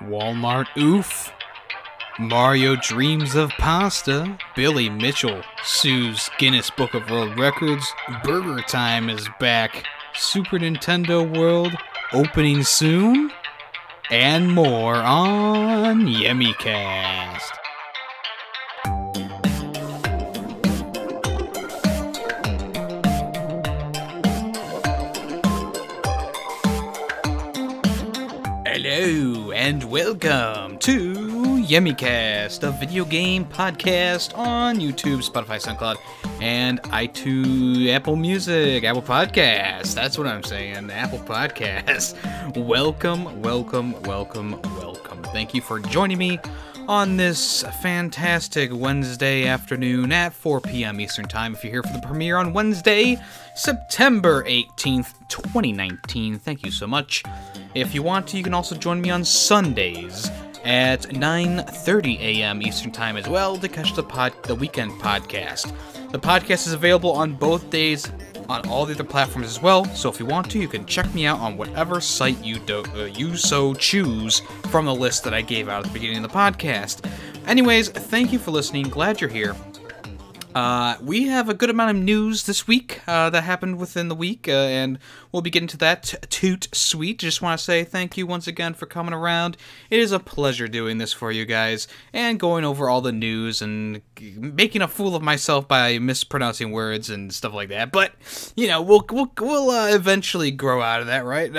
Walmart oof. Mario dreams of pasta. Billy Mitchell sues Guinness Book of World Records. Burger Time is back. Super Nintendo World opening soon. And more on YemmyCast. Hello and welcome to YemmyCast, a video game podcast on YouTube, Spotify, SoundCloud, and iTunes, Apple Music, Apple Podcasts. That's what I'm saying, Apple Podcasts. Welcome, welcome, welcome, welcome. Thank you for joining me on this fantastic Wednesday afternoon at 4 p.m. Eastern Time. If you're here for the premiere on Wednesday, September 18th, 2019, thank you so much. If you want to, you can also join me on Sundays at 9:30 a.m. Eastern Time as well to catch the weekend podcast. The podcast is available on both days on all the other platforms as well, so if you want to, you can check me out on whatever site you so choose from the list that I gave out at the beginning of the podcast. Anyways, thank you for listening. Glad you're here. We have a good amount of news this week that happened within the week, and we'll be getting to that toot sweet. Just want to say thank you once again for coming around. It is a pleasure doing this for you guys and going over all the news and making a fool of myself by mispronouncing words and stuff like that. But you know, we'll eventually grow out of that, right?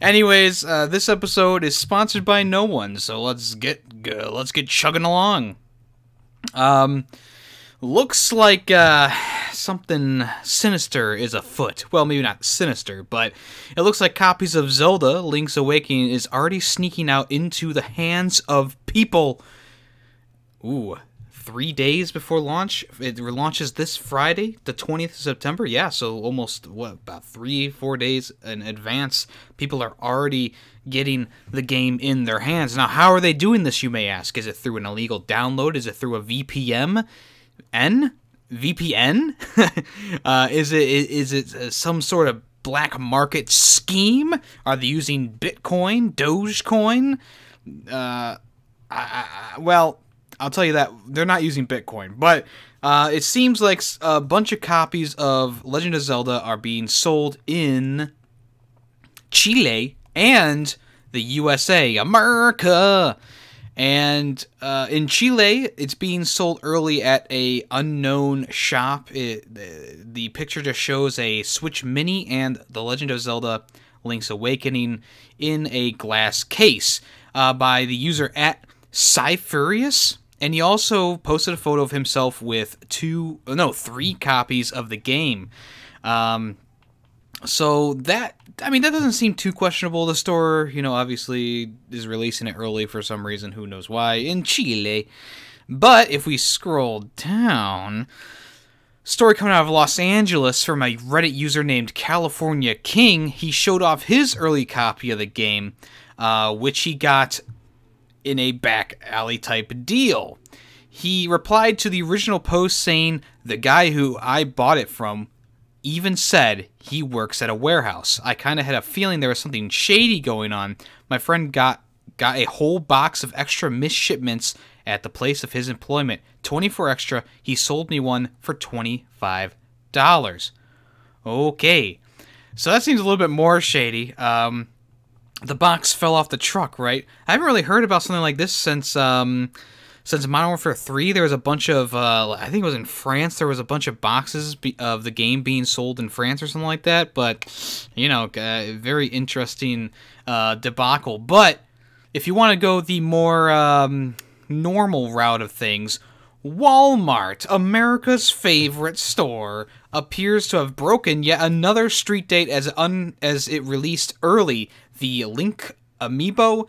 Anyways, this episode is sponsored by no one, so let's get chugging along. Looks like something sinister is afoot. Well, maybe not sinister, but it looks like copies of Zelda Link's Awakening is already sneaking out into the hands of people. Ooh, 3 days before launch? It launches this Friday, the 20th of September? Yeah, so almost, about 3-4 days in advance. People are already getting the game in their hands. Now, how are they doing this, you may ask? Is it through an illegal download? Is it through a VPN? VPN? Is it some sort of black market scheme? Are they using Bitcoin, Dogecoin? Well, I'll tell you that they're not using Bitcoin, but it seems like a bunch of copies of Legend of Zelda are being sold in Chile and the USA, America. And in Chile, it's being sold early at a unknown shop. The picture just shows a Switch Mini and The Legend of Zelda Link's Awakening in a glass case by the user at Cyfurious. And he also posted a photo of himself with 3 copies of the game. So that doesn't seem too questionable. The store, obviously is releasing it early for some reason, who knows why, in Chile. But if we scroll down, story coming out of Los Angeles from a Reddit user named California King. He showed off his early copy of the game, which he got in a back alley type deal. He replied to the original post saying, "The guy who I bought it from even said he works at a warehouse. I kind of had a feeling there was something shady going on. My friend got a whole box of extra missed shipments at the place of his employment. 24 extra. He sold me one for $25. Okay. So that seems a little bit more shady. The box fell off the truck, right? I haven't really heard about something like this since Modern Warfare 3, there was a bunch of, I think it was in France, there was a bunch of boxes of the game being sold in France or something like that, but, very interesting debacle. But if you want to go the more normal route of things, Walmart, America's favorite store, appears to have broken yet another street date as it released early the Link Amiibo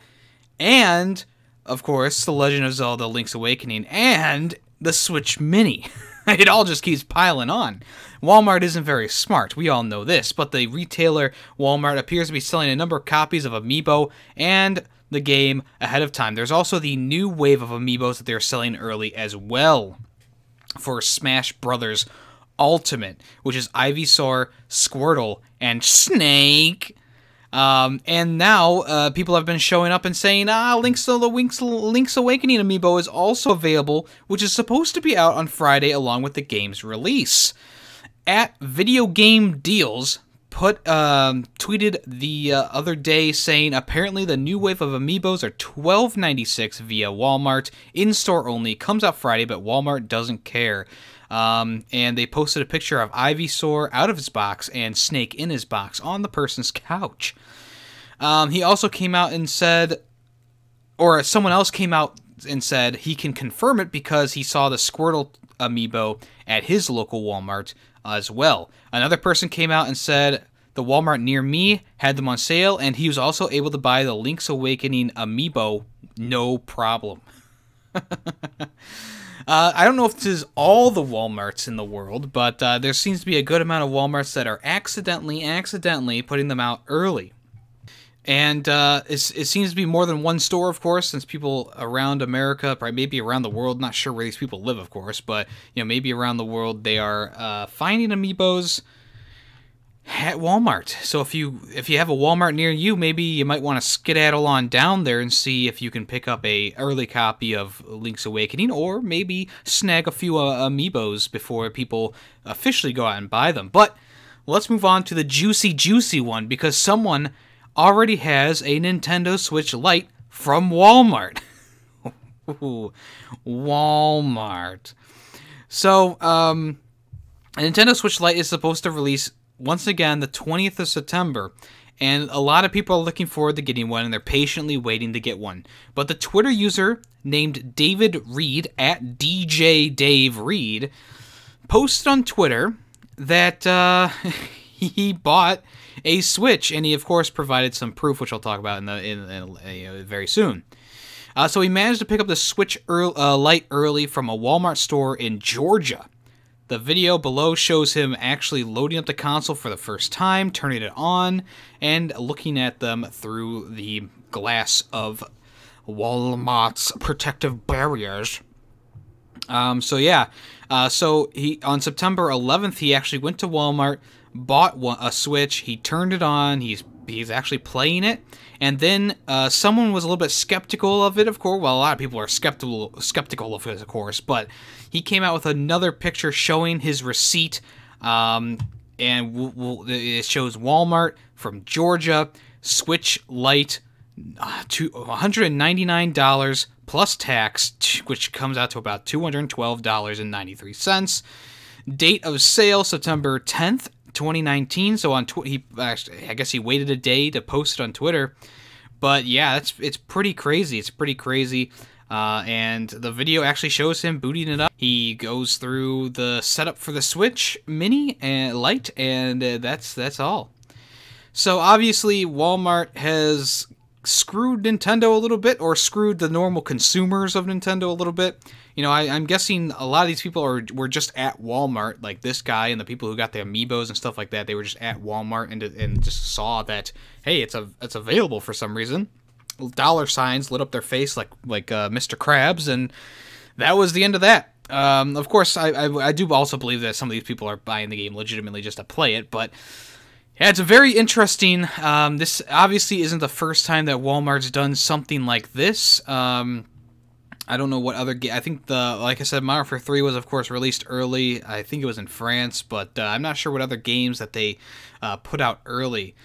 and, of course, The Legend of Zelda Link's Awakening, and the Switch Mini. It all just keeps piling on. Walmart isn't very smart, we all know this, but the retailer Walmart appears to be selling a number of copies of Amiibo and the game ahead of time. There's also the new wave of Amiibos that they're selling early as well for Smash Brothers Ultimate, which is Ivysaur, Squirtle, and Snake. And now people have been showing up and saying, Link's Awakening amiibo is also available, which is supposed to be out on Friday along with the game's release. At Video Game Deals tweeted the other day saying apparently the new wave of amiibos are $12.96 via Walmart, in-store only, comes out Friday, but Walmart doesn't care. And they posted a picture of Ivysaur out of his box and Snake in his box on the person's couch. He also came out and said, or someone else came out and said he can confirm it because he saw the Squirtle amiibo at his local Walmart as well. Another person came out and said the Walmart near me had them on sale, and he was also able to buy the Link's Awakening amiibo, no problem. I don't know if this is all the Walmarts in the world, but there seems to be a good amount of Walmarts that are accidentally putting them out early. And it seems to be more than one store, of course, since people around America, probably maybe around the world, not sure where these people live, of course, but maybe around the world, they are finding amiibos at Walmart. So if you have a Walmart near you, maybe you might want to skedaddle on down there and see if you can pick up a early copy of Link's Awakening, or maybe snag a few amiibos before people officially go out and buy them. But let's move on to the juicy one, because someone already has a Nintendo Switch Lite from Walmart. Walmart. So, a Nintendo Switch Lite is supposed to release once again the 20th of September, and a lot of people are looking forward to getting one, and they're patiently waiting to get one. But the Twitter user named David Reed, at DJ Dave Reed, posted on Twitter that he bought a Switch, and he of course provided some proof, which I'll talk about in very soon. So he managed to pick up the Switch Lite early from a Walmart store in Georgia. The video below shows him actually loading up the console for the first time, turning it on, and looking at them through the glass of Walmart's protective barriers. So he on September 11th, he actually went to Walmart, bought a Switch, he turned it on, he's actually playing it, and then someone was a little bit skeptical of it, of course. Well, a lot of people are skeptical of it, of course, but he came out with another picture showing his receipt, and it shows Walmart from Georgia, Switch Lite, $199 plus tax, which comes out to about $212.93. Date of sale, September 10th, 2019. So I guess he waited a day to post it on Twitter. But yeah, it's pretty crazy. It's pretty crazy. And the video actually shows him booting it up. He goes through the setup for the Switch Mini and Lite, and that's all. So obviously Walmart has screwed Nintendo a little bit, or screwed the normal consumers of Nintendo a little bit. I'm guessing a lot of these people were just at Walmart, like this guy and the people who got the amiibos and stuff like that. They were just at Walmart and just saw that, hey, it's available for some reason. Dollar signs lit up their face like Mr. Krabs, and that was the end of that. Of course, I do also believe that some of these people are buying the game legitimately just to play it, but yeah, it's a very interesting. This obviously isn't the first time that Walmart's done something like this. I don't know what other game. I think like I said, Mario Warfare 3 was of course released early. I think it was in France, but I'm not sure what other games that they put out early.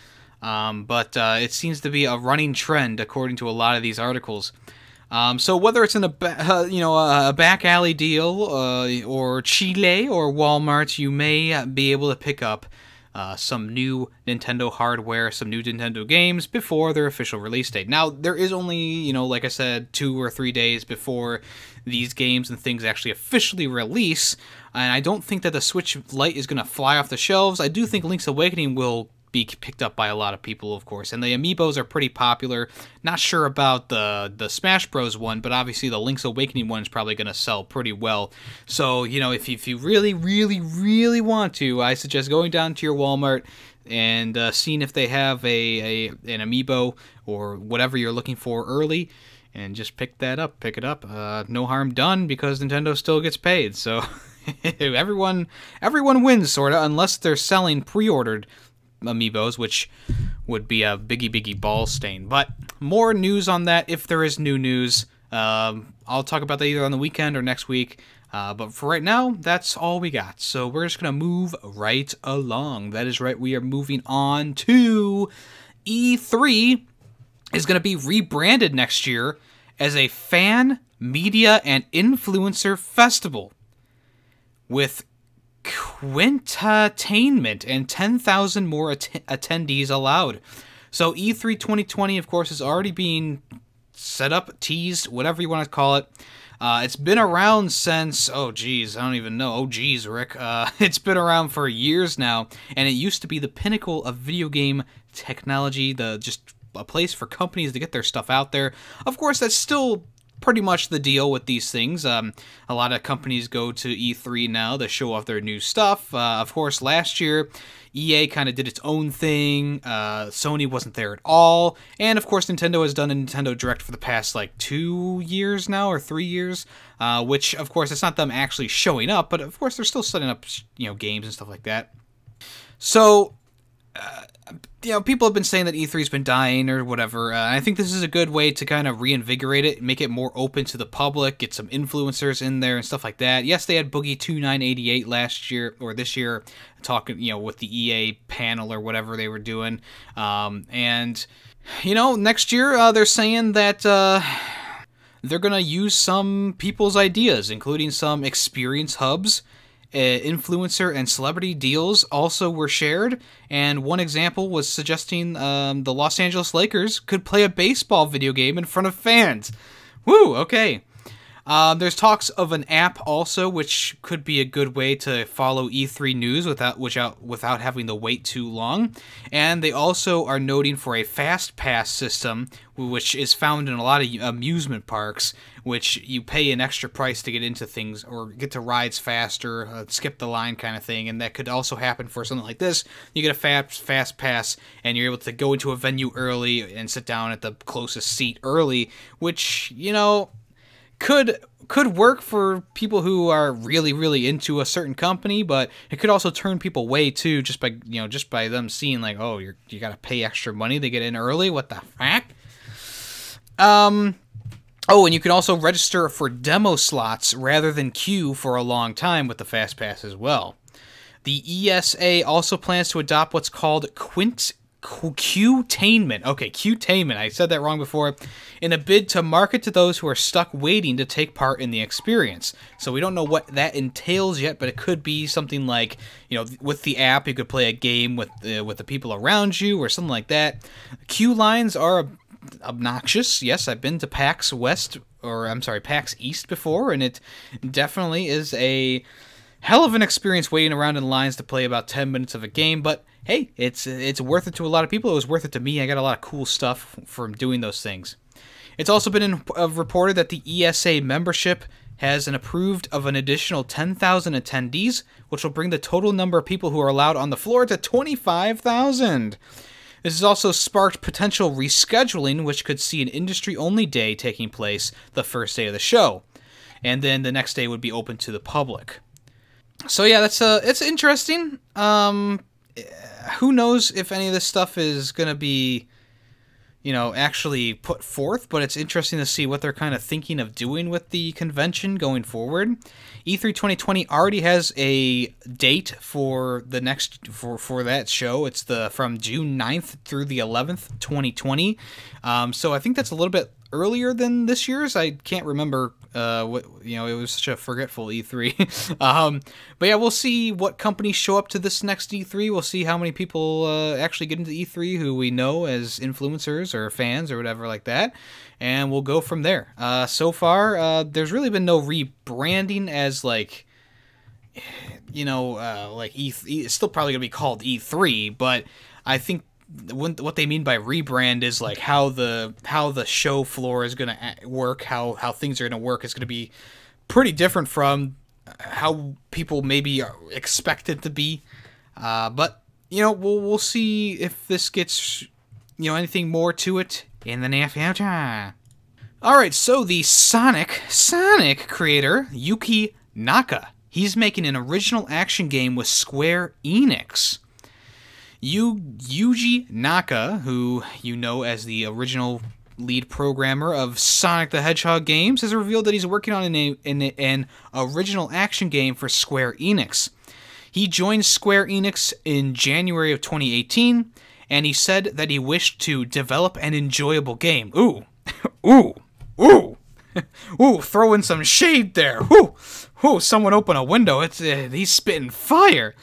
But it seems to be a running trend according to a lot of these articles. So whether it's in a back alley deal or Chile or Walmart, you may be able to pick up some new Nintendo hardware, some new Nintendo games before their official release date. Now, there is only, like I said, 2 or 3 days before these games and things actually officially release, and I don't think that the Switch Lite is going to fly off the shelves. I do think Link's Awakening will be picked up by a lot of people, of course, and the amiibos are pretty popular. Not sure about the Smash Bros. One, but obviously the Link's Awakening one is probably going to sell pretty well. So, if you really, really, really want to, I suggest going down to your Walmart and seeing if they have an amiibo or whatever you're looking for early, and just pick it up. No harm done, because Nintendo still gets paid, so everyone wins, sort of, unless they're selling pre-ordered amiibos, which would be a biggie ball stain. But more news on that if there is new news. I'll talk about that either on the weekend or next week. But for right now, that's all we got. So we're just going to move right along. That is right, we are moving on to E3 is going to be rebranded next year as a fan, media, and influencer festival with quintainment and 10,000 more attendees allowed. So E3 2020, of course, is already being set up, teased, whatever you want to call it. It's been around since, oh geez, I don't even know. Oh geez, Rick. It's been around for years now, and it used to be the pinnacle of video game technology, just a place for companies to get their stuff out there. Of course, that's still pretty much the deal with these things. A lot of companies go to E3 now to show off their new stuff. Of course, last year, EA kind of did its own thing. Sony wasn't there at all. And, of course, Nintendo has done a Nintendo Direct for the past, 2 years now, or 3 years. Which, of course, it's not them actually showing up, but, of course, they're still setting up, games and stuff like that. So, people have been saying that E3's been dying or whatever. I think this is a good way to kind of reinvigorate it, make it more open to the public, get some influencers in there and stuff like that. Yes, they had Boogie2988 last year, or this year, talking, with the EA panel or whatever they were doing. And, next year, they're saying that they're going to use some people's ideas, including some experience hubs. Influencer and celebrity deals also were shared, and one example was suggesting the Los Angeles Lakers could play a baseball video game in front of fans. Woo, okay. There's talks of an app also, which could be a good way to follow E3 news without having to wait too long. And they also are noting for a fast pass system, which is found in a lot of amusement parks, which you pay an extra price to get into things or get to rides faster, skip the line kind of thing. And that could also happen for something like this. You get a fast pass and you're able to go into a venue early and sit down at the closest seat early, which, could work for people who are really into a certain company, but it could also turn people away too, just by them seeing oh, you got to pay extra money to get in early. What the heck? Oh, and you can also register for demo slots rather than queue for a long time with the Fast Pass as well. The ESA also plans to adopt what's called Qtainment. Okay, Qtainment. I said that wrong before. In a bid to market to those who are stuck waiting to take part in the experience. So we don't know what that entails yet, but it could be something like, with the app, you could play a game with the people around you or something like that. Queue lines are obnoxious. Yes, I've been to PAX East before, and it definitely is a hell of an experience waiting around in lines to play about 10 minutes of a game, but hey, it's worth it to a lot of people. It was worth it to me. I got a lot of cool stuff from doing those things. It's also been reported that the ESA membership has approved of an additional 10,000 attendees, which will bring the total number of people who are allowed on the floor to 25,000. This has also sparked potential rescheduling, which could see an industry-only day taking place the first day of the show, and then the next day would be open to the public. So yeah, it's interesting. Who knows if any of this stuff is going to be, actually put forth, but it's interesting to see what they're kind of thinking of doing with the convention going forward. E3 2020 already has a date for the next, for that show. It's from June 9th through the 11th, 2020. So I think that's a little bit earlier than this year's. I can't remember it was such a forgetful E3. But yeah, we'll see what companies show up to this next E3. We'll see how many people actually get into E3 who we know as influencers or fans or whatever like that, and we'll go from there. So far, there's really been no rebranding as it's still probably gonna be called E3, but I think what they mean by rebrand is how the show floor is going to work, how things are going to work is going to be pretty different from how people maybe expect it to be. But we'll see if this gets anything more to it in the near future. All right, so the Sonic creator Yuki Naka, he's making an original action game with Square Enix. Yuji Naka, who you know as the original lead programmer of Sonic the Hedgehog games, has revealed that he's working on an original action game for Square Enix. He joined Square Enix in January of 2018, and he said that he wished to develop an enjoyable game. Ooh, ooh, ooh, ooh, throw in some shade there. Ooh, ooh, someone open a window. He's spitting fire.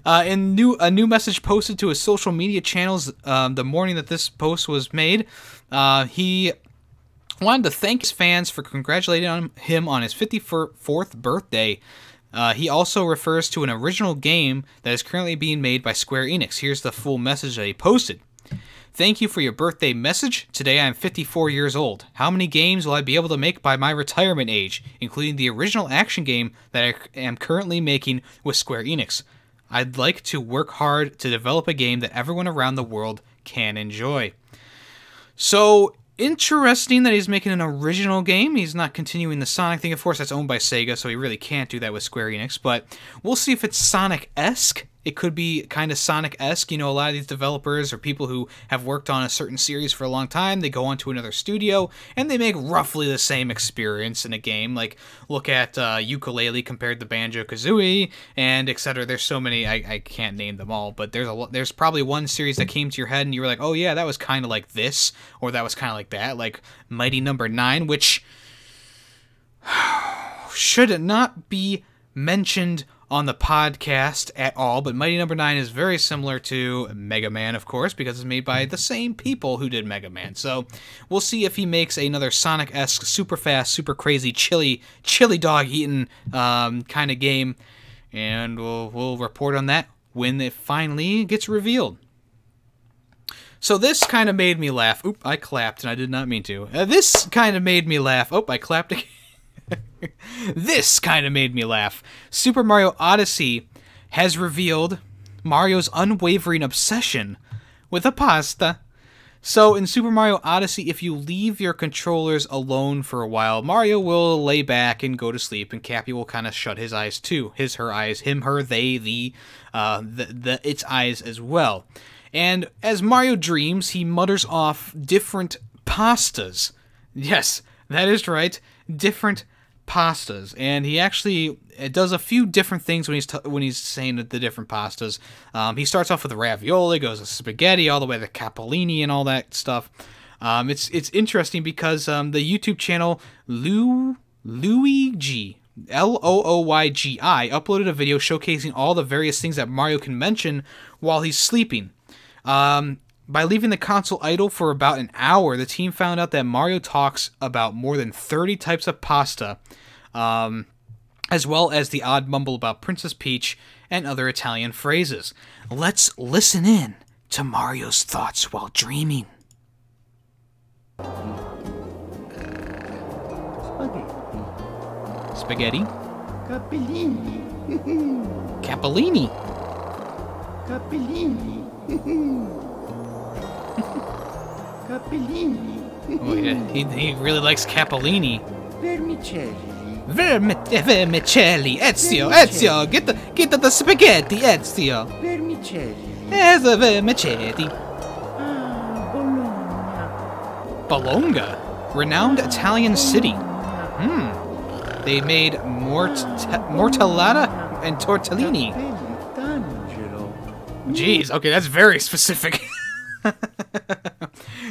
In a new message posted to his social media channels the morning that this post was made, he wanted to thank his fans for congratulating him on his 54th birthday. He also refers to an original game that is currently being made by Square Enix. Here's the full message that he posted. Thank you for your birthday message. Today I am 54 years old. How many games will I be able to make by my retirement age, including the original action game that I am currently making with Square Enix? I'd like to work hard to develop a game that everyone around the world can enjoy. So, interesting that he's making an original game. He's not continuing the Sonic thing. Of course, that's owned by Sega, so he really can't do that with Square Enix. But we'll see if it's Sonic-esque. It could be kind of Sonic-esque. You know, a lot of these developers or people who have worked on a certain series for a long time, they go on to another studio, and they make roughly the same experience in a game. Like, look at Ukulele compared to Banjo-Kazooie, and etc. There's so many, I can't name them all, but there's probably one series that came to your head, and you were like, oh yeah, that was kind of like this, or that was kind of like that, like Mighty Number 9, which should not be mentioned on the podcast at all, but Mighty Number 9 is very similar to Mega Man, of course, because it's made by the same people who did Mega Man. So we'll see if he makes another Sonic-esque, super fast, super crazy, chili dog eating kind of game, and we'll report on that when it finally gets revealed. So this kind of made me laugh. Oop, I clapped, and I did not mean to. This kind of made me laugh. Oh, I clapped again. This kind of made me laugh. Super Mario Odyssey has revealed Mario's unwavering obsession with a pasta. So in Super Mario Odyssey, if you leave your controllers alone for a while, Mario will lay back and go to sleep, and Cappy will kind of shut his eyes too. His, her eyes, him, her, they, its eyes as well. And as Mario dreams, he mutters off different pastas. Yes, that is right, different pastas, and he actually does a few different things when he's saying the different pastas. He starts off with the ravioli, goes to spaghetti, all the way to capellini and all that stuff. It's interesting because the YouTube channel Luigi Looygi uploaded a video showcasing all the various things that Mario can mention while he's sleeping. By leaving the console idle for about an hour, the team found out that Mario talks about more than 30 types of pasta, as well as the odd mumble about Princess Peach and other Italian phrases. Let's listen in to Mario's thoughts while dreaming. Spaghetti. Capellini. Capellini. Capellini. Capellini. Oh, yeah. He really likes capellini. Vermicelli. Vermicelli. Ezio, get the spaghetti, Ezio. Vermicelli. The vermicelli. Ah, Bologna. Bologna, renowned Italian city. They made mortellata and tortellini. Jeez, okay, that's very specific.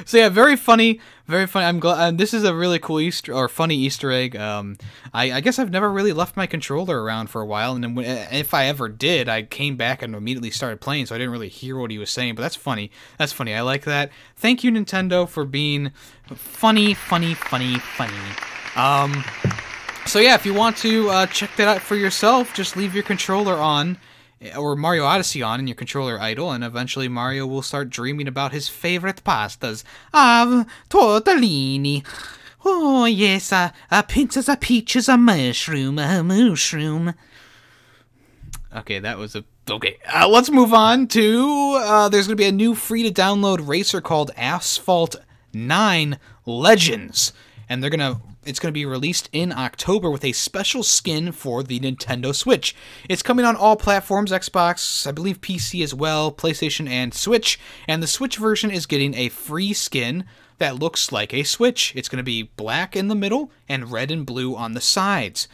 So yeah, very funny, very funny. I'm glad this is a really cool funny Easter egg. I guess I've never really left my controller around for a while, and then if I ever did, I came back and immediately started playing, so I didn't really hear what he was saying. But that's funny. That's funny. I like that. Thank you, Nintendo, for being funny. So yeah, if you want to check that out for yourself, just leave your controller on, or Mario Odyssey on, and your controller idle, and eventually Mario will start dreaming about his favorite pastas of tortellini. Oh yes, a princess, a peach, a mushroom, Okay, that was a... Okay, let's move on to... there's going to be a new free-to-download racer called Asphalt 9 Legends. and it's gonna be released in October with a special skin for the Nintendo Switch. It's coming on all platforms, Xbox, I believe PC as well, PlayStation, and Switch. And the Switch version is getting a free skin that looks like a Switch. It's going to be black in the middle and red and blue on the sides.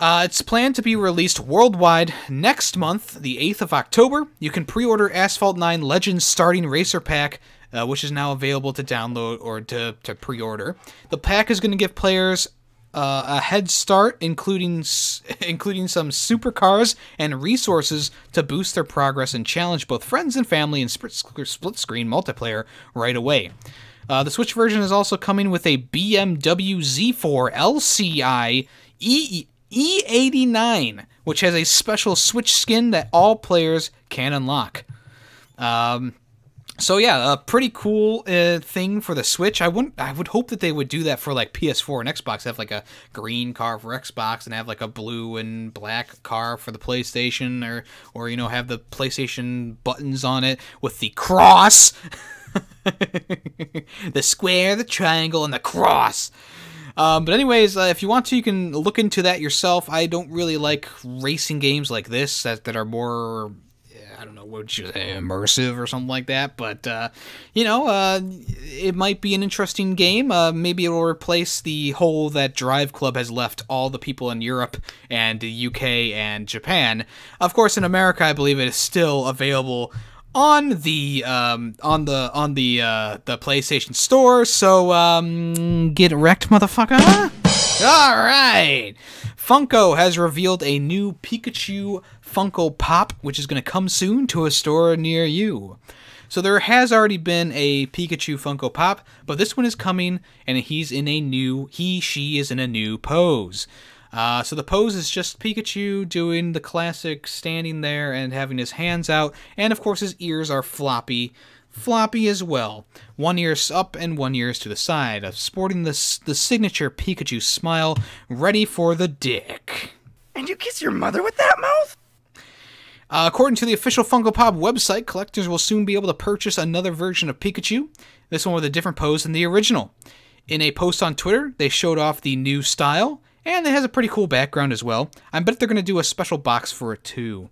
It's planned to be released worldwide next month, the 8th of October. You can pre-order Asphalt 9 Legends Starting Racer Pack, which is now available to download or to pre-order. The pack is going to give players a head start, including some supercars and resources to boost their progress and challenge both friends and family in split-screen multiplayer right away. The Switch version is also coming with a BMW Z4 LCI E89, which has a special Switch skin that all players can unlock. So yeah, a pretty cool thing for the Switch. I would hope that they would do that for like PS4 and Xbox. Have like a green car for Xbox and have like a blue and black car for the PlayStation, or you know, have the PlayStation buttons on it with the cross. The square, the triangle, and the cross. But anyways, if you want to, you can look into that yourself. I don't really like racing games like this that are more, I don't know, what would you say, immersive or something like that. But, you know, it might be an interesting game. Maybe it will replace the hole that Drive Club has left all the people in Europe and the UK and Japan. Of course, in America, I believe it is still available on the PlayStation Store, so get wrecked, motherfucker. All right, Funko has revealed a new Pikachu Funko Pop, which is going to come soon to a store near you. So there has already been a Pikachu Funko Pop, but this one is coming, and she is in a new pose. So the pose is just Pikachu doing the classic standing there and having his hands out, and of course his ears are floppy as well. One ear's up and one ear's to the side, sporting the signature Pikachu smile, ready for the dick. And you kiss your mother with that mouth? According to the official Funko Pop website, collectors will soon be able to purchase another version of Pikachu, this one with a different pose than the original. In a post on Twitter, they showed off the new style, and it has a pretty cool background as well. I bet they're going to do a special box for it too.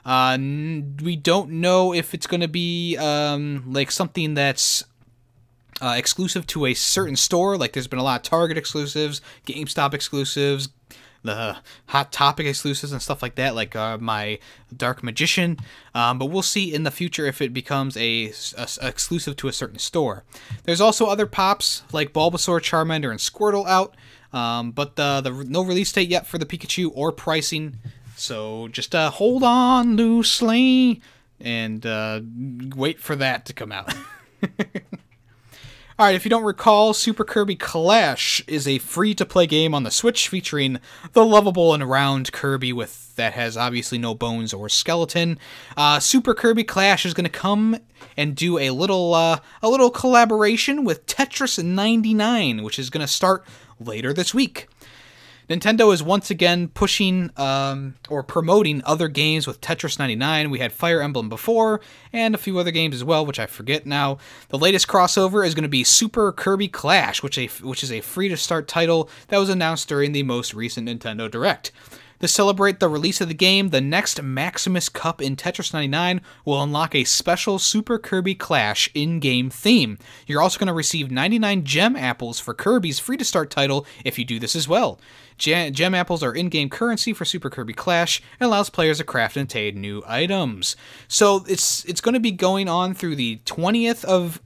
We don't know if it's going to be like something that's exclusive to a certain store. Like there's been a lot of Target exclusives, GameStop exclusives, the Hot Topic exclusives and stuff like that, like my Dark Magician. But we'll see in the future if it becomes a exclusive to a certain store. There's also other pops like Bulbasaur, Charmander, and Squirtle out. But no release date yet for the Pikachu or pricing, so just hold on loosely and wait for that to come out. Alright, if you don't recall, Super Kirby Clash is a free-to-play game on the Switch featuring the lovable and round Kirby that has obviously no bones or skeleton. Super Kirby Clash is going to come and do a little collaboration with Tetris 99, which is going to start later this week. Nintendo is once again pushing or promoting other games with Tetris 99. We had Fire Emblem before, and a few other games as well, which I forget now. The latest crossover is going to be Super Kirby Clash, which is a free-to-start title that was announced during the most recent Nintendo Direct. To celebrate the release of the game, the next Maximus Cup in Tetris 99 will unlock a special Super Kirby Clash in-game theme. You're also going to receive 99 gem apples for Kirby's free-to-start title if you do this as well. Gem apples are in-game currency for Super Kirby Clash and allows players to craft and obtain new items. So it's going to be going on through the 20th of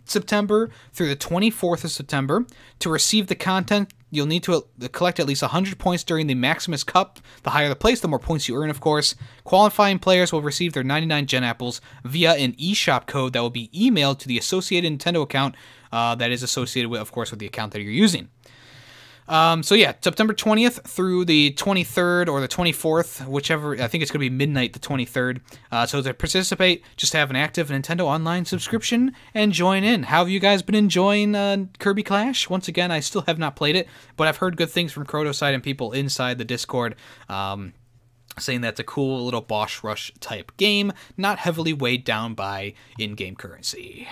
September through the 24th of September. To receive the content, you'll need to collect at least 100 points during the Maximus Cup. The higher the place, the more points you earn, of course. Qualifying players will receive their 99 Gen Apples via an eShop code that will be emailed to the associated Nintendo account that is associated with, of course, with the account that you're using. So yeah, September 20th through the 23rd or the 24th, whichever, I think it's going to be midnight the 23rd. So to participate, just have an active Nintendo Online subscription and join in. How have you guys been enjoying Kirby Clash? Once again, I still have not played it, but I've heard good things from Crotoside and people inside the Discord, saying that's a cool little boss rush type game, not heavily weighed down by in-game currency.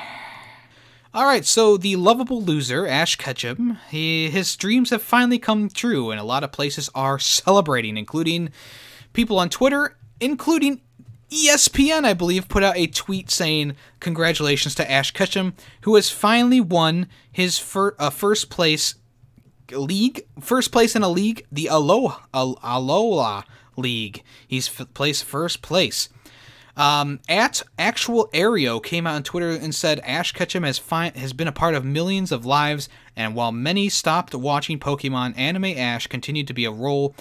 All right, so the lovable loser, Ash Ketchum, his dreams have finally come true, and a lot of places are celebrating, including people on Twitter, including ESPN, I believe, put out a tweet saying, congratulations to Ash Ketchum, who has finally won his first place in a league, the Alola League. He's placed first place. At Actual Aereo came out on Twitter and said Ash Ketchum has been a part of millions of lives, and while many stopped watching Pokemon, Anime Ash continued to be a role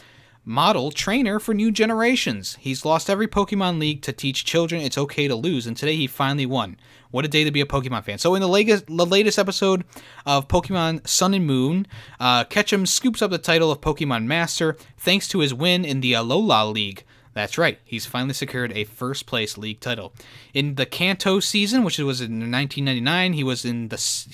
model trainer for new generations. He's lost every Pokemon League to teach children it's okay to lose, and today he finally won. What a day to be a Pokemon fan. So in the latest episode of Pokemon Sun and Moon, Ketchum scoops up the title of Pokemon Master thanks to his win in the Alola League. That's right, he's finally secured a first-place league title. In the Kanto season, which was in 1999, he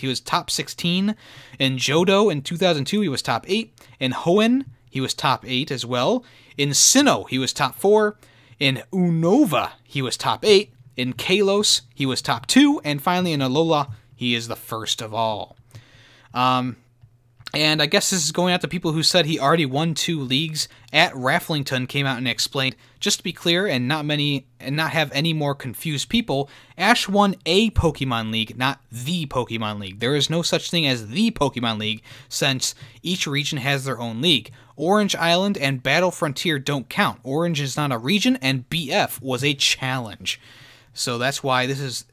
was top 16. In Johto in 2002, he was top 8. In Hoenn, he was top 8 as well. In Sinnoh, he was top 4. In Unova, he was top 8. In Kalos, he was top 2. And finally, in Alola, he is the first of all. And I guess this is going out to people who said he already won 2 leagues. At Rafflington came out and explained, just to be clear and not have any more confused people, Ash won a Pokemon League, not the Pokemon League. There is no such thing as the Pokemon League, since each region has their own league. Orange Island and Battle Frontier don't count. Orange is not a region, and BF was a challenge. So that's why this is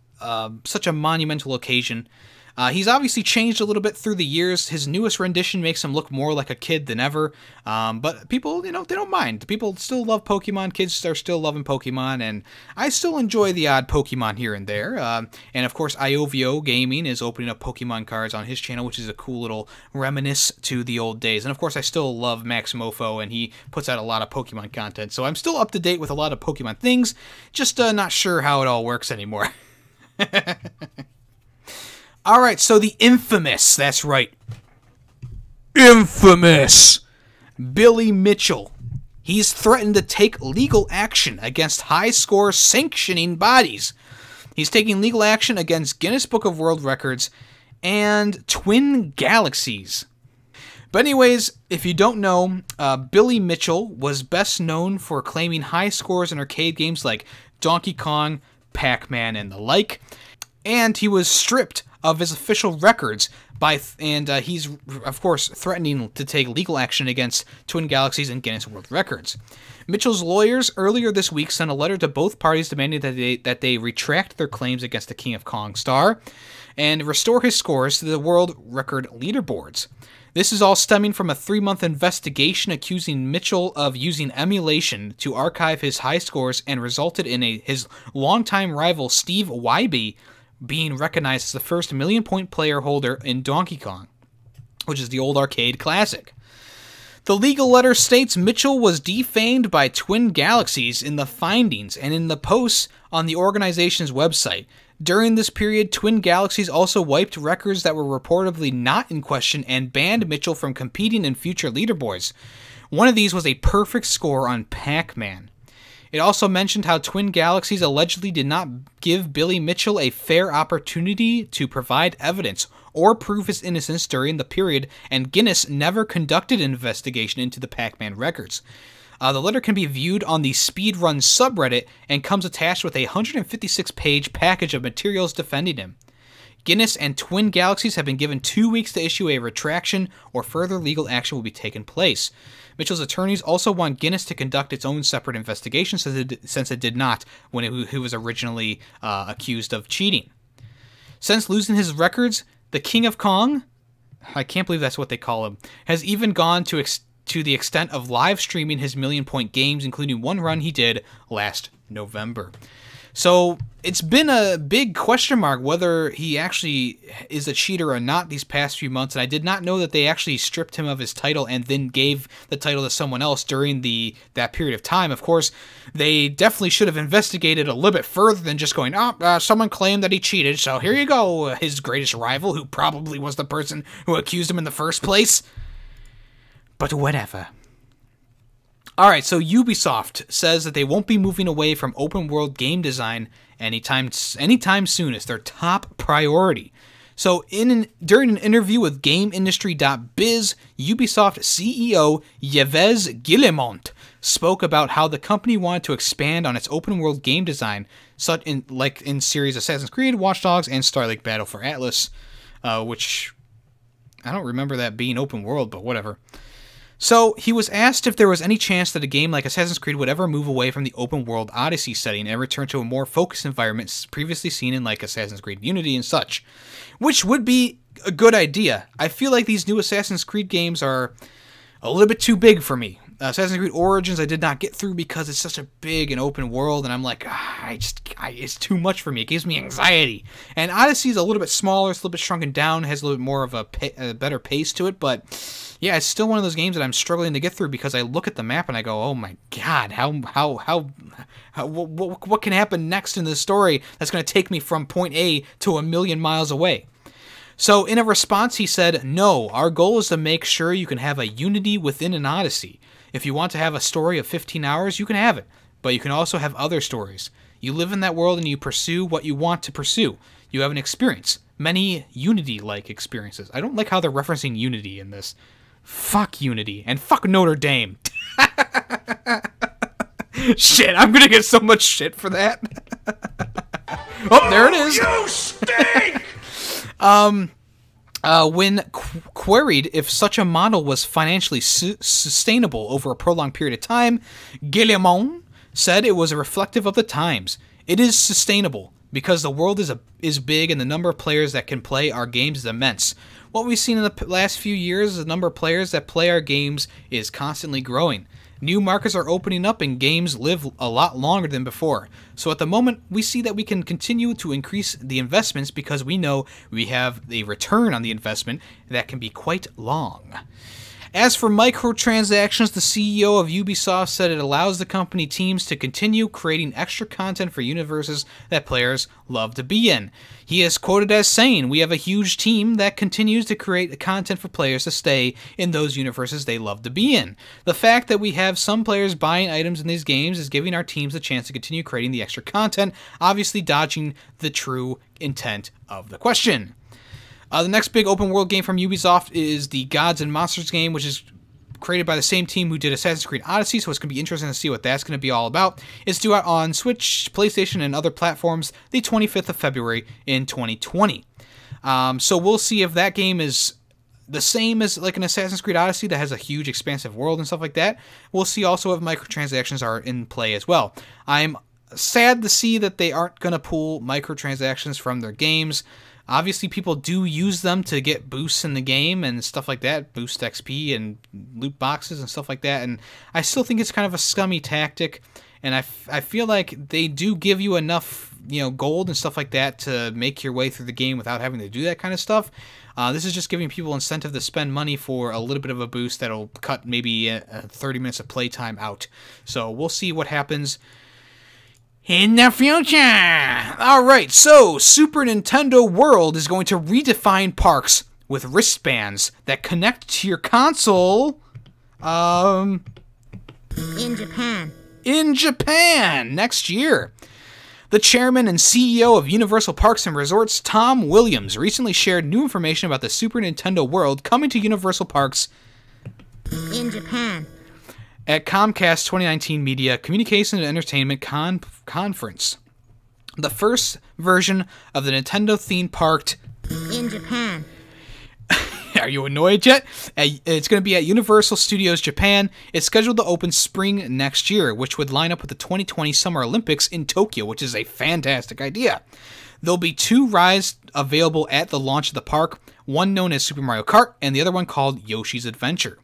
such a monumental occasion. He's obviously changed a little bit through the years. His newest rendition makes him look more like a kid than ever. But people, they don't mind. People still love Pokemon. Kids are still loving Pokemon, and I still enjoy the odd Pokemon here and there. And of course, Iovio Gaming is opening up Pokemon cards on his channel, which is a cool little reminisce to the old days. And of course, I still love Max Mofo, and he puts out a lot of Pokemon content. So I'm still up to date with a lot of Pokemon things, just not sure how it all works anymore. All right, so the infamous, that's right, infamous Billy Mitchell. He's threatened to take legal action against high-score sanctioning bodies. He's taking legal action against Guinness Book of World Records and Twin Galaxies. But anyways, if you don't know, Billy Mitchell was best known for claiming high scores in arcade games like Donkey Kong, Pac-Man, and the like. And he was stripped of his official records he's of course threatening to take legal action against Twin Galaxies and Guinness World Records. Mitchell's lawyers earlier this week sent a letter to both parties demanding that they retract their claims against the King of Kong star and restore his scores to the world record leaderboards. This is all stemming from a 3-month investigation accusing Mitchell of using emulation to archive his high scores and resulted in his longtime rival Steve Wybe being recognized as the first million-point player holder in Donkey Kong, which is the old arcade classic. The legal letter states Mitchell was defamed by Twin Galaxies in the findings and in the posts on the organization's website. During this period, Twin Galaxies also wiped records that were reportedly not in question and banned Mitchell from competing in future leaderboards. One of these was a perfect score on Pac-Man. It also mentioned how Twin Galaxies allegedly did not give Billy Mitchell a fair opportunity to provide evidence or prove his innocence during the period, and Guinness never conducted an investigation into the Pac-Man records. The letter can be viewed on the Speedrun subreddit and comes attached with a 156-page package of materials defending him. Guinness and Twin Galaxies have been given 2 weeks to issue a retraction, or further legal action will be taken place. Mitchell's attorneys also want Guinness to conduct its own separate investigation since it did not when he was originally accused of cheating. Since losing his records, the King of Kong, I can't believe that's what they call him, has even gone to the extent of live streaming his million-point games, including one run he did last November. So it's been a big question mark whether he actually is a cheater or not these past few months, and I did not know that they actually stripped him of his title and then gave the title to someone else during that period of time. Of course, they definitely should have investigated a little bit further than just going, someone claimed that he cheated, so here you go, his greatest rival, who probably was the person who accused him in the first place. But whatever. Alright, so Ubisoft says that they won't be moving away from open-world game design anytime soon. It's their top priority. So during an interview with GameIndustry.biz, Ubisoft CEO Yves Guillemont spoke about how the company wanted to expand on its open-world game design, like in series Assassin's Creed, Watch Dogs, and Starlink Battle for Atlas, which I don't remember that being open world, but whatever. So he was asked if there was any chance that a game like Assassin's Creed would ever move away from the open world Odyssey setting and return to a more focused environment previously seen in like Assassin's Creed Unity and such, which would be a good idea. I feel like these new Assassin's Creed games are a little bit too big for me. Assassin's Creed Origins I did not get through because it's such a big and open world, and I'm like, it's too much for me. It gives me anxiety. And Odyssey is a little bit smaller, it's a little bit shrunken down, has a little bit more of a better pace to it, but yeah, it's still one of those games that I'm struggling to get through because I look at the map and I go, oh my god, what can happen next in this story that's going to take me from point A to a million miles away? So in a response, he said, no, our goal is to make sure you can have a Unity within an Odyssey. If you want to have a story of 15 hours, you can have it, but you can also have other stories. You live in that world and you pursue what you want to pursue. You have an experience. Many Unity-like experiences. I don't like how they're referencing Unity in this. Fuck Unity, and fuck Notre Dame. Shit, I'm gonna get so much shit for that. Oh, there it is. You stink! When queried if such a model was financially sustainable over a prolonged period of time, Guillemont said it was reflective of the times. It is sustainable because the world is big and the number of players that can play our games is immense. What we've seen in the last few years is the number of players that play our games is constantly growing. New markets are opening up and games live a lot longer than before. So at the moment, we see that we can continue to increase the investments because we know we have a return on the investment that can be quite long. As for microtransactions, the CEO of Ubisoft said it allows the company teams to continue creating extra content for universes that players love to be in. He is quoted as saying, "We have a huge team that continues to create content for players to stay in those universes they love to be in. The fact that we have some players buying items in these games is giving our teams a chance to continue creating the extra content, obviously dodging the true intent of the question." The next big open world game from Ubisoft is the Gods and Monsters game, which is created by the same team who did Assassin's Creed Odyssey, so it's going to be interesting to see what that's going to be all about. It's due out on Switch, PlayStation, and other platforms the 25th of February in 2020. So we'll see if that game is the same as like an Assassin's Creed Odyssey that has a huge expansive world and stuff like that. We'll see also if microtransactions are in play as well. I'm sad to see that they aren't going to pull microtransactions from their games. Obviously, people do use them to get boosts in the game and stuff like that, boost XP and loot boxes and stuff like that, and I still think it's kind of a scummy tactic, and I feel like they do give you enough, gold and stuff like that to make your way through the game without having to do that kind of stuff. This is just giving people incentive to spend money for a little bit of a boost that'll cut maybe 30 minutes of playtime out. So we'll see what happens in the future. Alright, so Super Nintendo World is going to redefine parks with wristbands that connect to your console. In Japan. In Japan next year. The chairman and CEO of Universal Parks and Resorts, Tom Williams, recently shared new information about the Super Nintendo World coming to Universal Parks in Japan at Comcast 2019 Media Communication and Entertainment Conference. The first version of the Nintendo theme park in Japan. Are you annoyed yet? It's going to be at Universal Studios Japan. It's scheduled to open spring next year, which would line up with the 2020 Summer Olympics in Tokyo, which is a fantastic idea. There'll be 2 rides available at the launch of the park, one known as Super Mario Kart and the other one called Yoshi's Adventure.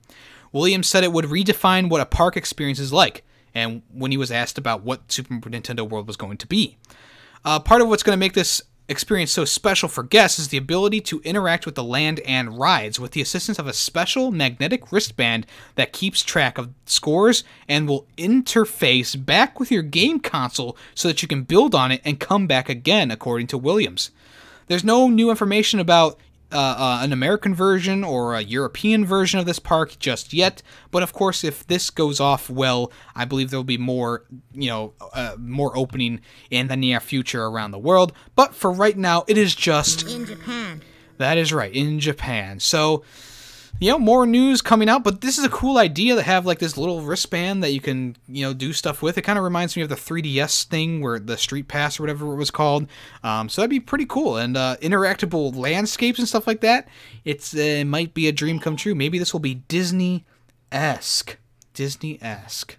Williams said it would redefine what a park experience is like, and when he was asked about what Super Nintendo World was going to be. Part of what's going to make this experience so special for guests is the ability to interact with the land and rides with the assistance of a special magnetic wristband that keeps track of scores and will interface back with your game console so that you can build on it and come back again, according to Williams. There's no new information about an American version or a European version of this park just yet, but of course if this goes off well, I believe there'll be more, more opening in the near future around the world, but for right now it is just in Japan. That is right, in Japan. So, you know, more news coming out, but this is a cool idea to have like this little wristband that you can, you know, do stuff with. It kind of reminds me of the 3DS thing where the Street Pass or whatever it was called. So that'd be pretty cool. And interactable landscapes and stuff like that. It might be a dream come true. Maybe this will be Disney-esque. Disney-esque.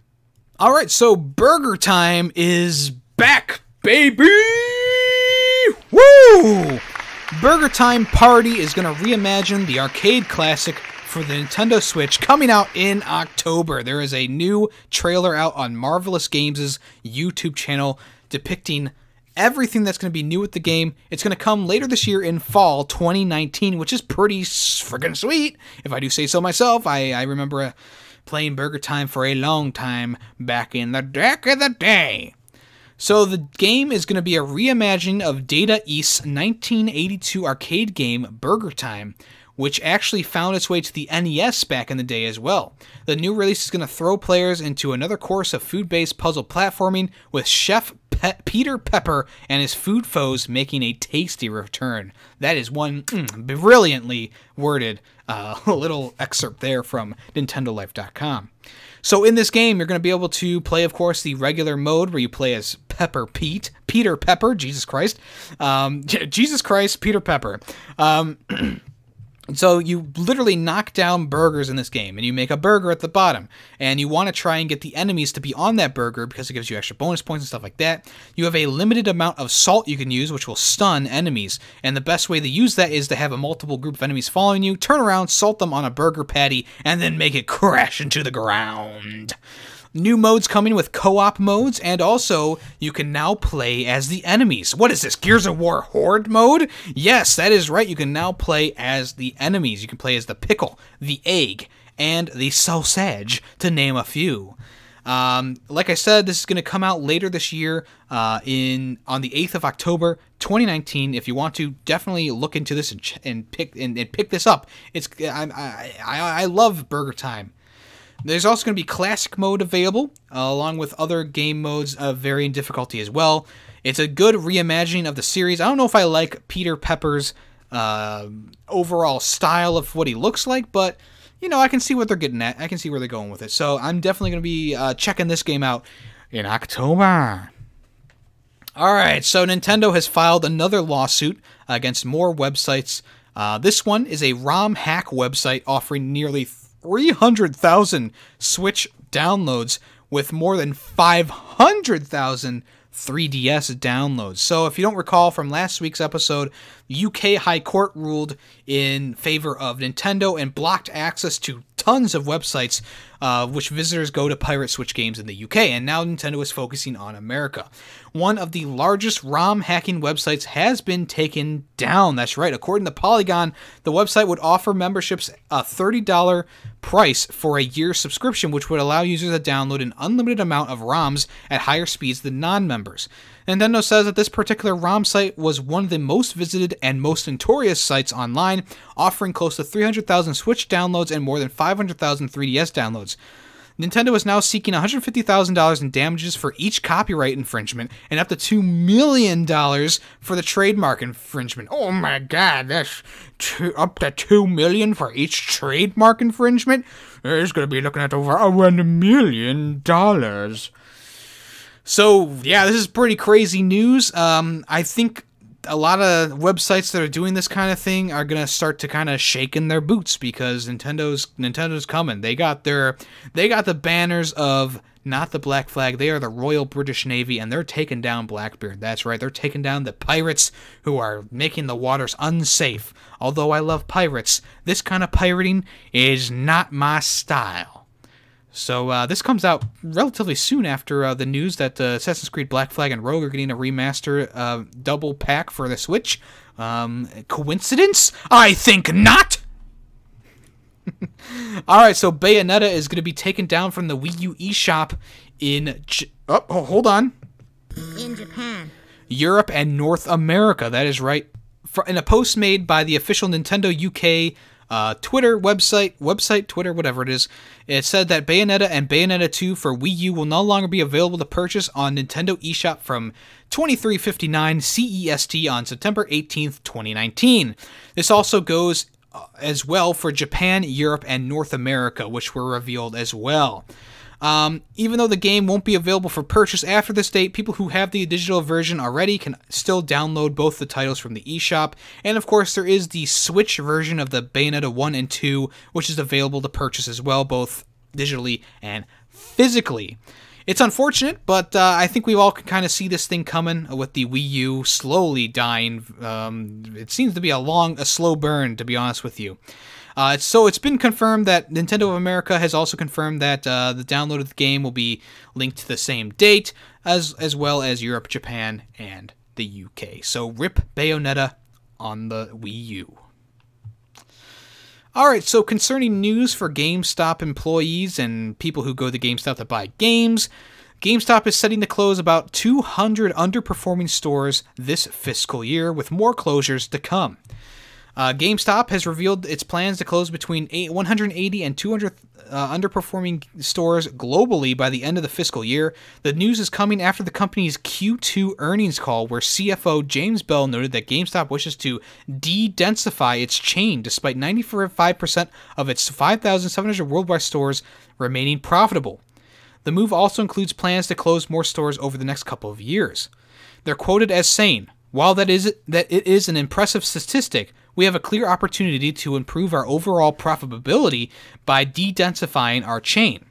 All right, so Burger Time is back, baby! Woo! BurgerTime Party is going to reimagine the arcade classic for the Nintendo Switch coming out in October. There is a new trailer out on Marvelous Games' YouTube channel depicting everything that's going to be new with the game. It's going to come later this year in fall 2019, which is pretty friggin' sweet, if I do say so myself. I remember playing Burger Time for a long time back in the back of the day. So the game is going to be a reimagining of Data East's 1982 arcade game Burger Time, which actually found its way to the NES back in the day as well. The new release is going to throw players into another course of food-based puzzle platforming, with Chef Peter Pepper and his food foes making a tasty return. That is one brilliantly worded little excerpt there from NintendoLife.com. So in this game, you're going to be able to play, of course, the regular mode where you play as Peter Pepper, Jesus Christ, Peter Pepper. So you literally knock down burgers in this game, and you make a burger at the bottom, and you want to try and get the enemies to be on that burger because it gives you extra bonus points and stuff like that. You have a limited amount of salt you can use, which will stun enemies, and the best way to use that is to have a multiple group of enemies following you, turn around, salt them on a burger patty, and then make it crash into the ground. New modes coming with co-op modes, and also you can now play as the enemies. What is this, Gears of War Horde mode? Yes, that is right. You can now play as the enemies. You can play as the pickle, the egg, and the sausage, to name a few. Like I said, this is going to come out later this year on the 8th of October, 2019. If you want to, definitely look into this and pick this up. I love Burger Time. There's also going to be classic mode available, along with other game modes of varying difficulty as well. It's a good reimagining of the series. I don't know if I like Peter Pepper's overall style of what he looks like, but, you know, I can see what they're getting at. I can see where they're going with it. So I'm definitely going to be checking this game out in October. Alright, so Nintendo has filed another lawsuit against more websites. This one is a ROM hack website offering nearly 300,000 Switch downloads with more than 500,000 3DS downloads. So if you don't recall from last week's episode, UK High Court ruled in favor of Nintendo and blocked access to tons of websites which visitors go to pirate Switch games in the UK, and now Nintendo is focusing on America. One of the largest ROM hacking websites has been taken down. That's right. According to Polygon, the website would offer memberships a $30 price for a year subscription, which would allow users to download an unlimited amount of ROMs at higher speeds than non-members. Nintendo says that this particular ROM site was one of the most visited and most notorious sites online, offering close to 300,000 Switch downloads and more than 500,000 3DS downloads. Nintendo is now seeking $150,000 in damages for each copyright infringement and up to $2 million for the trademark infringement. Oh my god, that's up to $2 million for each trademark infringement? It's going to be looking at over $1 million. So, yeah, this is pretty crazy news. I think a lot of websites that are doing this kind of thing are going to start to kind of shake in their boots because Nintendo's coming. They got the banners of not the Black Flag. They are the Royal British Navy, and they're taking down Blackbeard. That's right. They're taking down the pirates who are making the waters unsafe. Although I love pirates, this kind of pirating is not my style. So this comes out relatively soon after the news that Assassin's Creed Black Flag and Rogue are getting a remaster double pack for the Switch. Coincidence? I think not! Alright, so Bayonetta is going to be taken down from the WiiU eShop in... hold on. In Japan. Europe and North America, that is right. In a post made by the official Nintendo UK Twitter, website, Twitter, whatever it is. It said that Bayonetta and Bayonetta 2 for Wii U will no longer be available to purchase on Nintendo eShop from 23:59 CEST on September 18th, 2019. This also goes as well for Japan, Europe, and North America, which were revealed as well. Even though the game won't be available for purchase after this date, people who have the digital version already can still download both the titles from the eShop. And of course, there is the Switch version of the Bayonetta 1 and 2, which is available to purchase as well, both digitally and physically. It's unfortunate, but I think we all can kind of see this thing coming with the Wii U slowly dying. It seems to be a slow burn, to be honest with you. So it's been confirmed that Nintendo of America has also confirmed that the download of the game will be linked to the same date, as well as Europe, Japan, and the UK. So rip Bayonetta on the Wii U. Alright, so concerning news for GameStop employees and people who go to GameStop to buy games, GameStop is setting to close about 200 underperforming stores this fiscal year, with more closures to come. GameStop has revealed its plans to close between 180 and 200 underperforming stores globally by the end of the fiscal year. The news is coming after the company's Q2 earnings call, where CFO James Bell noted that GameStop wishes to de-densify its chain despite 95% of its 5,700 worldwide stores remaining profitable. The move also includes plans to close more stores over the next couple of years. They're quoted as saying, "While it is an impressive statistic, we have a clear opportunity to improve our overall profitability by de-densifying our chain.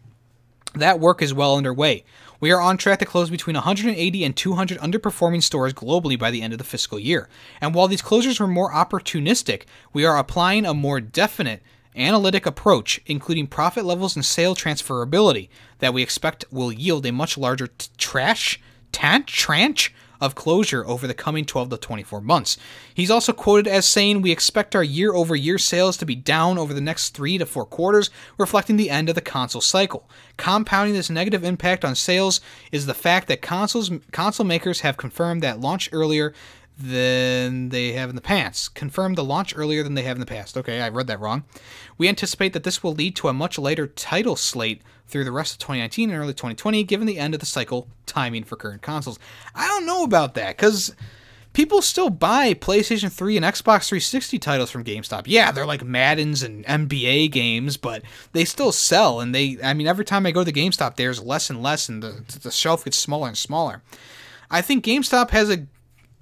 That work is well underway. We are on track to close between 180 and 200 underperforming stores globally by the end of the fiscal year. And while these closures were more opportunistic, we are applying a more definite analytic approach, including profit levels and sale transferability, that we expect will yield a much larger tranche of closure over the coming 12 to 24 months. He's also quoted as saying, "We expect our year-over-year sales to be down over the next 3 to 4 quarters, reflecting the end of the console cycle. Compounding this negative impact on sales is the fact that console makers have confirmed that launch earlier than they have in the past. Confirmed the launch earlier than they have in the past." Okay, I read that wrong. "We anticipate that this will lead to a much later title slate through the rest of 2019 and early 2020, given the end of the cycle timing for current consoles." I don't know about that, because people still buy PlayStation 3 and Xbox 360 titles from GameStop. Yeah, they're like Maddens and NBA games, but they still sell, and every time I go to GameStop, there's less and less, and the shelf gets smaller and smaller. I think GameStop has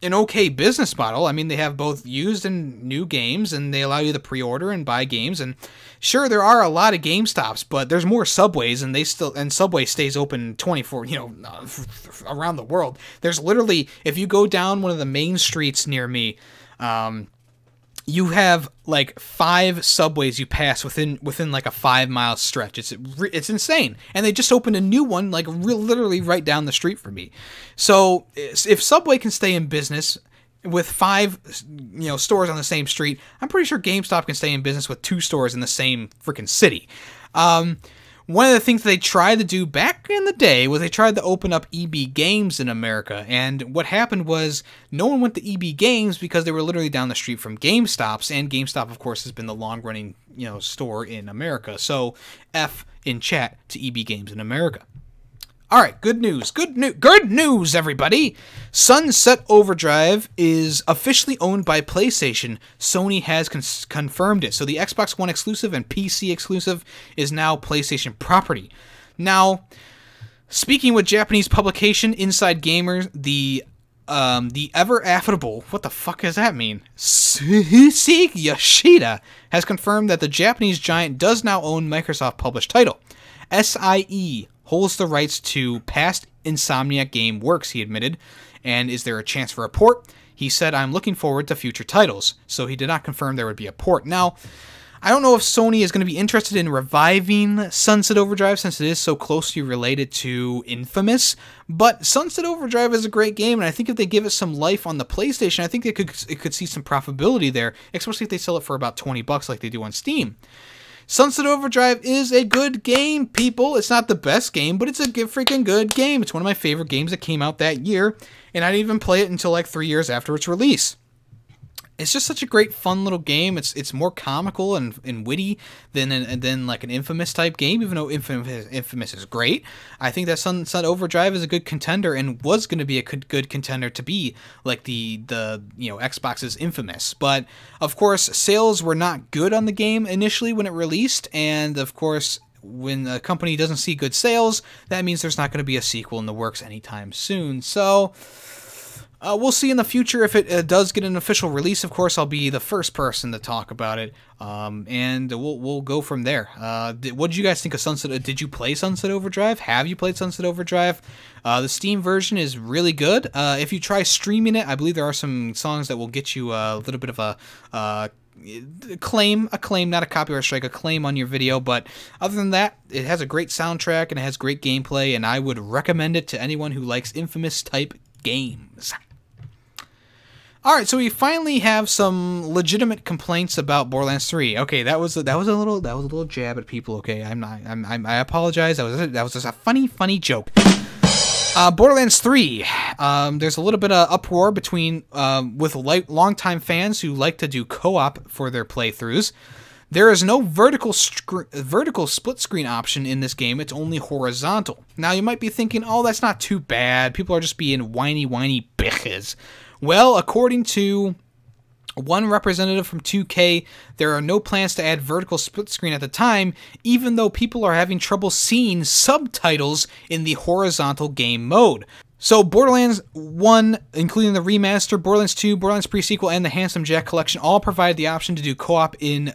an okay business model. I mean, they have both used and new games, and they allow you to pre-order and buy games. And sure, there are a lot of GameStops, but there's more Subways, and Subway stays open 24, around the world. There's literally, if you go down one of the main streets near me, you have like 5 Subways you pass within like a 5-mile stretch. It's insane, and they just opened a new one like literally right down the street from me. So if Subway can stay in business with 5 stores on the same street, I'm pretty sure GameStop can stay in business with 2 stores in the same freaking city. One of the things they tried to do back in the day was they tried to open up EB Games in America, and what happened was no one went to EB Games because they were literally down the street from GameStops, and GameStop, of course, has been the long-running store in America. So F in chat to EB Games in America. All right, good news. Good news, everybody. Sunset Overdrive is officially owned by PlayStation. Sony has confirmed it. So the Xbox One exclusive and PC exclusive is now PlayStation property. Now, speaking with Japanese publication Inside Gamers, the ever affable, what the fuck does that mean? Suzuki Yoshida has confirmed that the Japanese giant does now own Microsoft published title. SIE holds the rights to past Insomniac game works, he admitted. And is there a chance for a port? He said, "I'm looking forward to future titles." So he did not confirm there would be a port. Now, I don't know if Sony is going to be interested in reviving Sunset Overdrive since it is so closely related to Infamous, but Sunset Overdrive is a great game, and I think if they give it some life on the PlayStation, I think it could see some profitability there, especially if they sell it for about $20 like they do on Steam. Sunset Overdrive is a good game, people. It's not the best game, but it's a freaking good game. It's one of my favorite games that came out that year, and I didn't even play it until like 3 years after its release. It's just such a great, fun little game. It's more comical and witty than like an Infamous type game. Even though Infamous is great, I think that Sunset Overdrive is a good contender and was going to be a good contender to be like the Xbox's Infamous. But of course, sales were not good on the game initially when it released, and of course, when a company doesn't see good sales, that means there's not going to be a sequel in the works anytime soon. So. We'll see in the future if it does get an official release. Of course, I'll be the first person to talk about it, and we'll go from there. What did you guys think of Sunset? Did you play Sunset Overdrive? Have you played Sunset Overdrive? The Steam version is really good. If you try streaming it, I believe there are some songs that will get you a little bit of a claim, not a copyright strike, a claim on your video. But other than that, it has a great soundtrack and it has great gameplay, and I would recommend it to anyone who likes Infamous type games. Alright, so we finally have some legitimate complaints about Borderlands 3. Okay, that was a little jab at people, okay? I apologize. That was just a funny joke. Borderlands 3. There's a little bit of uproar between with longtime fans who like to do co-op for their playthroughs. There is no vertical split screen option in this game. It's only horizontal. Now, you might be thinking, oh, that's not too bad. People are just being whiny bitches. Well, according to one representative from 2K, there are no plans to add vertical split screen at the time, even though people are having trouble seeing subtitles in the horizontal game mode. So Borderlands 1, including the remaster, Borderlands 2, Borderlands Pre-Sequel, and the Handsome Jack Collection all provide the option to do co-op in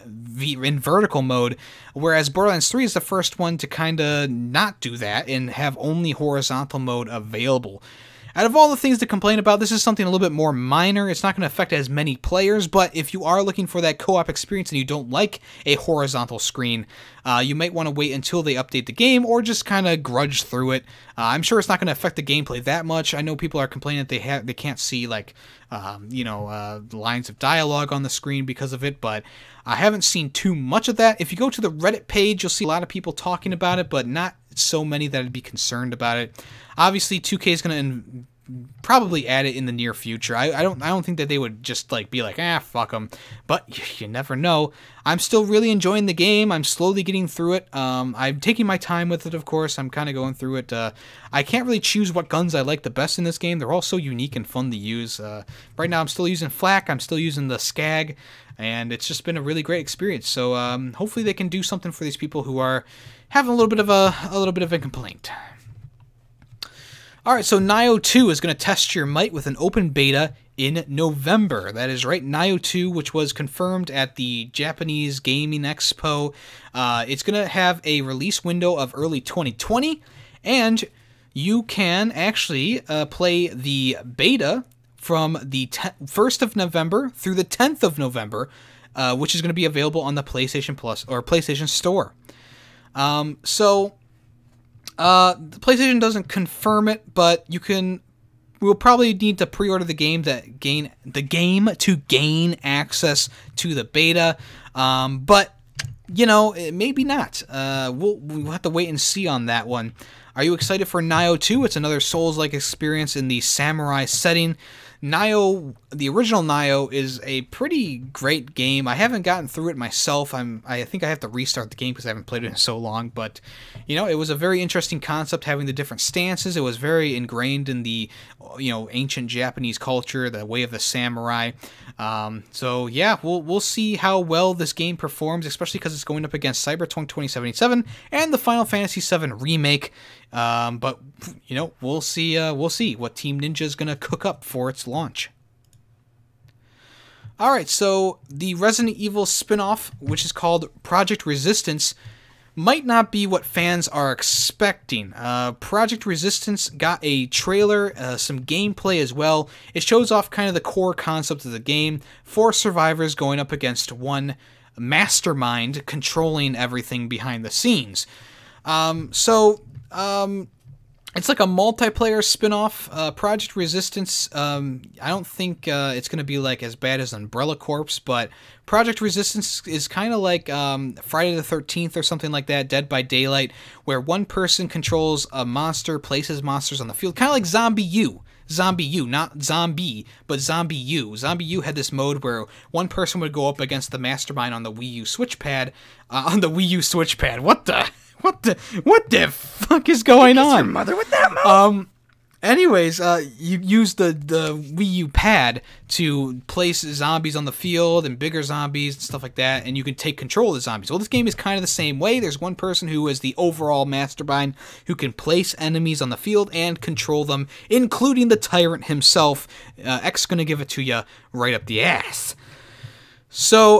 vertical mode, whereas Borderlands 3 is the first one to kind of not do that and have only horizontal mode available. Out of all the things to complain about, this is something a little bit more minor. It's not going to affect as many players, but if you are looking for that co-op experience and you don't like a horizontal screen, you might want to wait until they update the game or just kind of grudge through it. I'm sure it's not going to affect the gameplay that much. I know people are complaining that they can't see like lines of dialogue on the screen because of it, but I haven't seen too much of that. If you go to the Reddit page, you'll see a lot of people talking about it, but not so many that I'd be concerned about it. Obviously, 2K is going to probably add it in the near future. I don't think that they would just like be like, fuck them. But you never know. I'm still really enjoying the game. I'm slowly getting through it. I'm taking my time with it, of course. I'm kind of going through it. I can't really choose what guns I like the best in this game. They're all so unique and fun to use. Right now, I'm still using Flak. I'm still using the Skag, and it's just been a really great experience. So hopefully they can do something for these people who are having a little bit of a complaint. Alright, so Nioh 2 is going to test your might with an open beta in November. That is right, Nioh 2, which was confirmed at the Japanese Gaming Expo. It's going to have a release window of early 2020, and you can actually play the beta from the 1st of November through the 10th of November, which is going to be available on the PlayStation Plus or PlayStation Store. The PlayStation doesn't confirm it, but we'll probably need to pre-order the game to gain access to the beta. But maybe not. We'll have to wait and see on that one. Are you excited for Nioh 2? It's another Souls-like experience in the samurai setting. Nioh, the original Nioh, is a pretty great game. I haven't gotten through it myself. I think I have to restart the game because I haven't played it in so long. But, it was a very interesting concept having the different stances. It was very ingrained in the, ancient Japanese culture, the way of the samurai. So, yeah, we'll see how well this game performs, especially because it's going up against Cyberpunk 2077 and the Final Fantasy VII Remake. But we'll see what Team Ninja is going to cook up for its launch. Alright, so the Resident Evil spin-off, which is called Project Resistance, might not be what fans are expecting. Project Resistance got a trailer, some gameplay as well. It shows off kind of the core concept of the game. 4 survivors going up against one mastermind controlling everything behind the scenes. It's like a multiplayer spin-off. Project Resistance, I don't think it's going to be like as bad as Umbrella Corps, but Project Resistance is kind of like Friday the 13th or something like that, Dead by Daylight, where one person controls a monster, places monsters on the field, kind of like Zombie U. Zombie U, not Zombie, but Zombie U. Zombie U had this mode where one person would go up against the mastermind on the Wii U switchpad. What the fuck is going on? Your mother with that mouth? Anyways, you use the Wii U pad to place zombies on the field and bigger zombies and stuff like that, and you can take control of the zombies. Well, this game is kind of the same way. There's one person who is the overall mastermind who can place enemies on the field and control them, including the tyrant himself. X gonna give it to you right up the ass. So,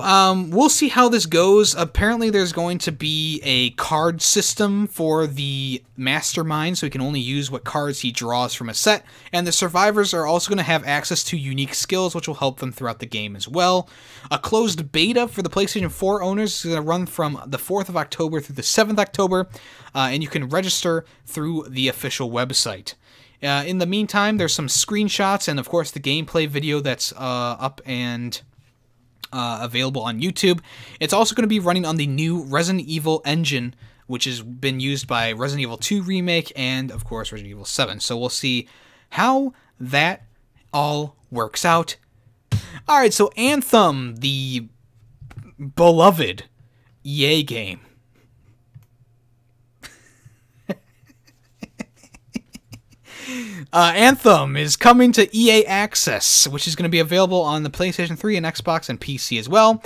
we'll see how this goes. Apparently, there's going to be a card system for the mastermind, so he can only use what cards he draws from a set. And the survivors are also going to have access to unique skills, which will help them throughout the game as well. A closed beta for the PlayStation 4 owners is going to run from the 4th of October through the 7th of October, and you can register through the official website. In the meantime, there's some screenshots and, of course, the gameplay video that's up and available on YouTube. It's also going to be running on the new Resident Evil engine, which has been used by Resident Evil 2 Remake and, of course, Resident Evil 7. So we'll see how that all works out. Alright, so Anthem, the beloved EA game. Anthem is coming to EA Access, which is going to be available on the PlayStation 3 and Xbox and PC as well.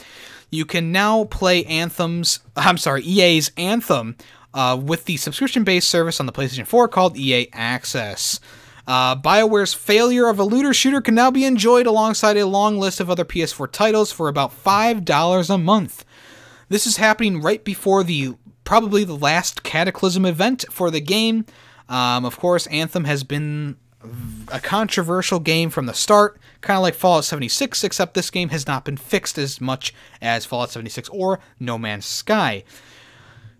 You can now play EA's Anthem with the subscription-based service on the PlayStation 4 called EA Access. BioWare's failure of a looter shooter can now be enjoyed alongside a long list of other PS4 titles for about $5 a month. This is happening right before probably the last Cataclysm event for the game. Of course, Anthem has been a controversial game from the start, kind of like Fallout 76, except this game has not been fixed as much as Fallout 76 or No Man's Sky.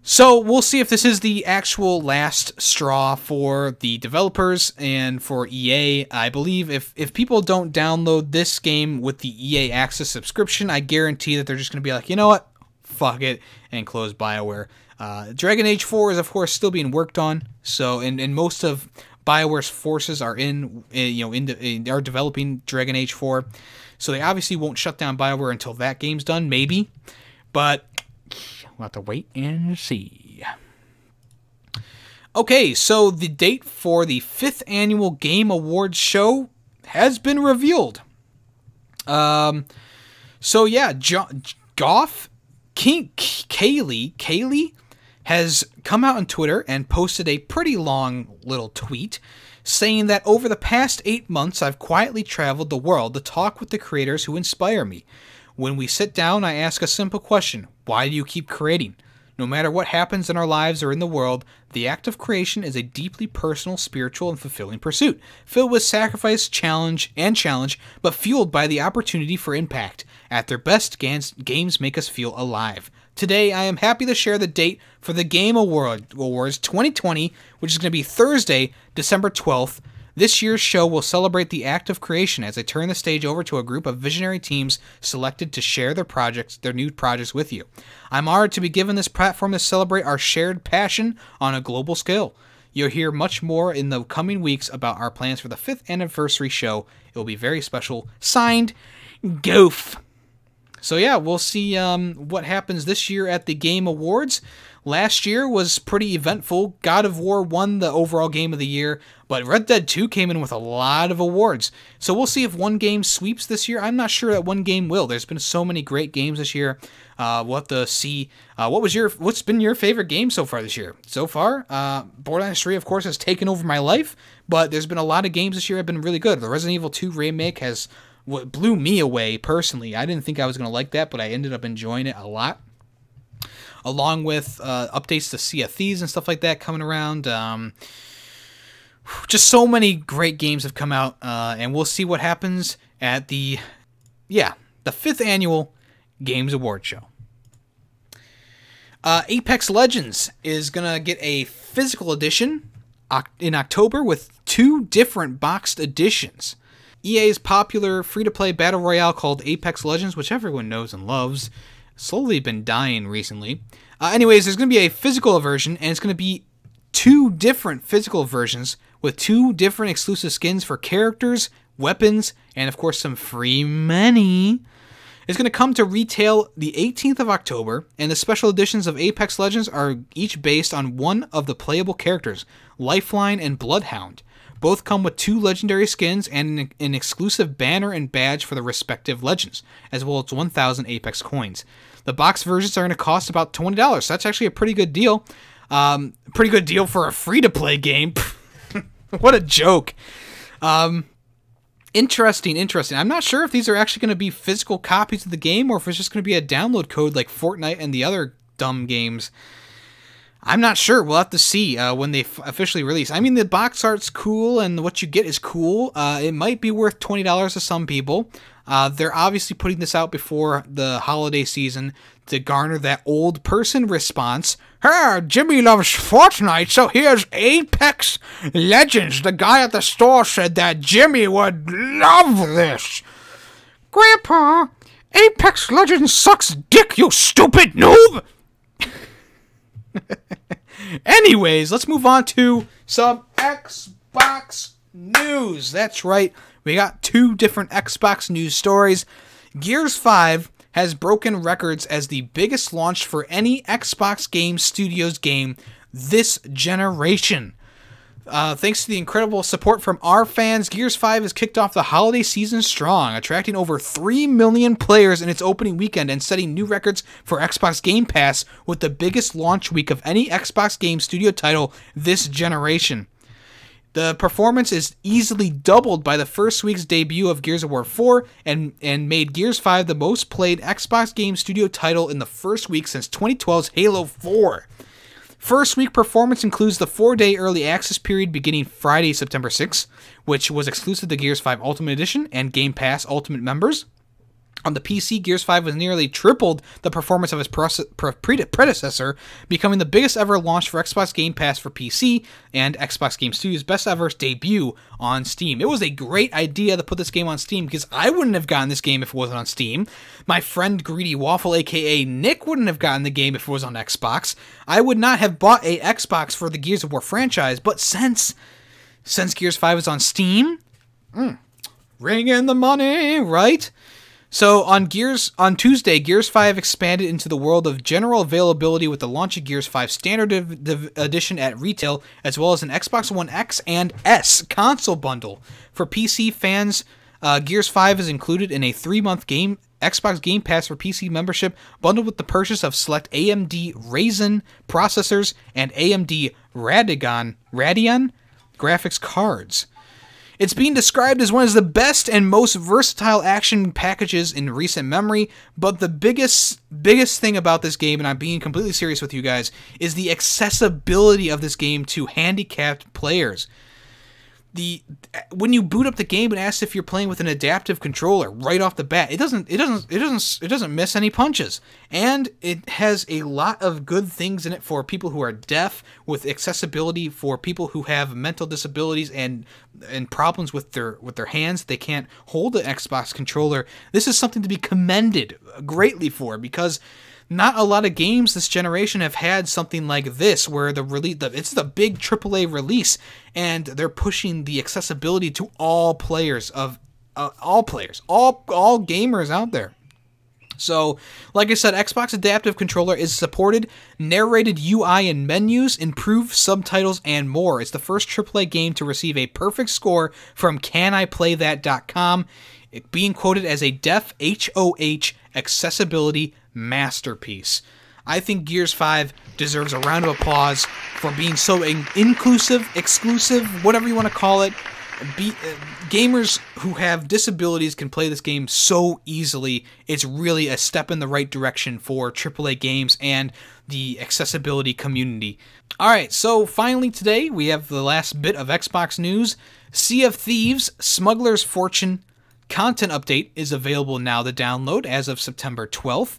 So we'll see if this is the actual last straw for the developers and for EA. I believe if people don't download this game with the EA Access subscription, I guarantee that they're just going to be like, you know what, fuck it, and close BioWare. Dragon Age 4 is, of course, still being worked on. So, and most of BioWare's forces are are developing Dragon Age 4. So they obviously won't shut down BioWare until that game's done, maybe. But we'll have to wait and see. Okay, so the date for the 5th annual Game Awards show has been revealed. So yeah, Goff Kaylee has come out on Twitter and posted a pretty long little tweet saying that over the past 8 months, I've quietly traveled the world to talk with the creators who inspire me. When we sit down, I ask a simple question: why do you keep creating? No matter what happens in our lives or in the world, the act of creation is a deeply personal, spiritual, and fulfilling pursuit, filled with sacrifice, challenge, but fueled by the opportunity for impact. At their best, games make us feel alive. Today, I am happy to share the date for the Game Awards 2020, which is going to be Thursday, December 12th. This year's show will celebrate the act of creation as I turn the stage over to a group of visionary teams selected to share their new projects with you. I'm honored to be given this platform to celebrate our shared passion on a global scale. You'll hear much more in the coming weeks about our plans for the 5th anniversary show. It will be very special. Signed, Goof. So yeah, we'll see what happens this year at the Game Awards. Last year was pretty eventful. God of War won the overall game of the year, but Red Dead 2 came in with a lot of awards. So we'll see if one game sweeps this year. I'm not sure that one game will. There's been so many great games this year. We'll have to see. What's been your favorite game so far this year? So far, Borderlands 3, of course, has taken over my life, but there's been a lot of games this year that have been really good. The Resident Evil 2 remake has what blew me away personally. I didn't think I was going to like that, but I ended up enjoying it a lot. Along with updates to Sea of Thieves and stuff like that coming around. Just so many great games have come out, and we'll see what happens at the 5th annual Games Award show. Apex Legends is going to get a physical edition in October with 2 different boxed editions. EA's popular free-to-play battle royale called Apex Legends, which everyone knows and loves, slowly been dying recently. Anyways, there's going to be a physical version, and it's going to be 2 different physical versions with 2 different exclusive skins for characters, weapons, and of course some free money. It's going to come to retail the 18th of October, and the special editions of Apex Legends are each based on one of the playable characters, Lifeline and Bloodhound. Both come with 2 legendary skins and an exclusive banner and badge for the respective legends, as well as 1,000 Apex coins. The box versions are going to cost about $20, so that's actually a pretty good deal. Pretty good deal for a free-to-play game. What a joke. Interesting. I'm not sure if these are actually going to be physical copies of the game or if it's just going to be a download code like Fortnite and the other dumb games. I'm not sure. We'll have to see when they officially release. I mean, the box art's cool and what you get is cool. It might be worth $20 to some people. They're obviously putting this out before the holiday season to garner that old person response. Hey, Jimmy loves Fortnite, so here's Apex Legends. The guy at the store said that Jimmy would love this. Grandpa, Apex Legends sucks dick, you stupid noob! Anyways, let's move on to some Xbox news. That's right, we got 2 different Xbox news stories. Gears 5 has broken records as the biggest launch for any Xbox Game Studios game this generation. Thanks to the incredible support from our fans, Gears 5 has kicked off the holiday season strong, attracting over 3 million players in its opening weekend and setting new records for Xbox Game Pass with the biggest launch week of any Xbox Game Studio title this generation. The performance is easily doubled by the first week's debut of Gears of War 4 and made Gears 5 the most played Xbox Game Studio title in the first week since 2012's Halo 4. First week performance includes the 4-day early access period beginning Friday, September 6th, which was exclusive to Gears 5 Ultimate Edition and Game Pass Ultimate members. On the PC, Gears 5 was nearly tripled the performance of its predecessor, becoming the biggest ever launch for Xbox Game Pass for PC and Xbox Game Studios' best ever debut on Steam. It was a great idea to put this game on Steam because I wouldn't have gotten this game if it wasn't on Steam. My friend Greedy Waffle, aka Nick, wouldn't have gotten the game if it was on Xbox. I would not have bought a Xbox for the Gears of War franchise, but since Gears 5 is on Steam, ring in the money, right? So on Tuesday, Gears 5 expanded into the world of general availability with the launch of Gears 5 Standard Edition at retail, as well as an Xbox One X and S console bundle. For PC fans, Gears 5 is included in a 3-month Xbox Game Pass for PC membership, bundled with the purchase of select AMD Ryzen processors and AMD Radeon graphics cards. It's being described as one of the best and most versatile action packages in recent memory, but the biggest thing about this game, and I'm being completely serious with you guys, is the accessibility of this game to handicapped players. When you boot up the game and ask if you're playing with an adaptive controller right off the bat, it doesn't miss any punches, and it has a lot of good things in it for people who are deaf, with accessibility for people who have mental disabilities and problems with their hands. They can't hold an Xbox controller. This is something to be commended greatly for, because not a lot of games this generation have had something like this, where it's the big AAA release, and they're pushing the accessibility to all players all gamers out there. So, like I said, Xbox Adaptive Controller is supported, narrated UI and menus, improved subtitles, and more. It's the first AAA game to receive a perfect score from CanIPlayThat.com, being quoted as a deaf HOH accessibility masterpiece. I think Gears 5 deserves a round of applause for being so inclusive, exclusive, whatever you want to call it. Gamers who have disabilities can play this game so easily. It's really a step in the right direction for AAA games and the accessibility community. Alright, so finally today we have the last bit of Xbox news. Sea of Thieves Smuggler's Fortune content update is available now to download as of September 12th.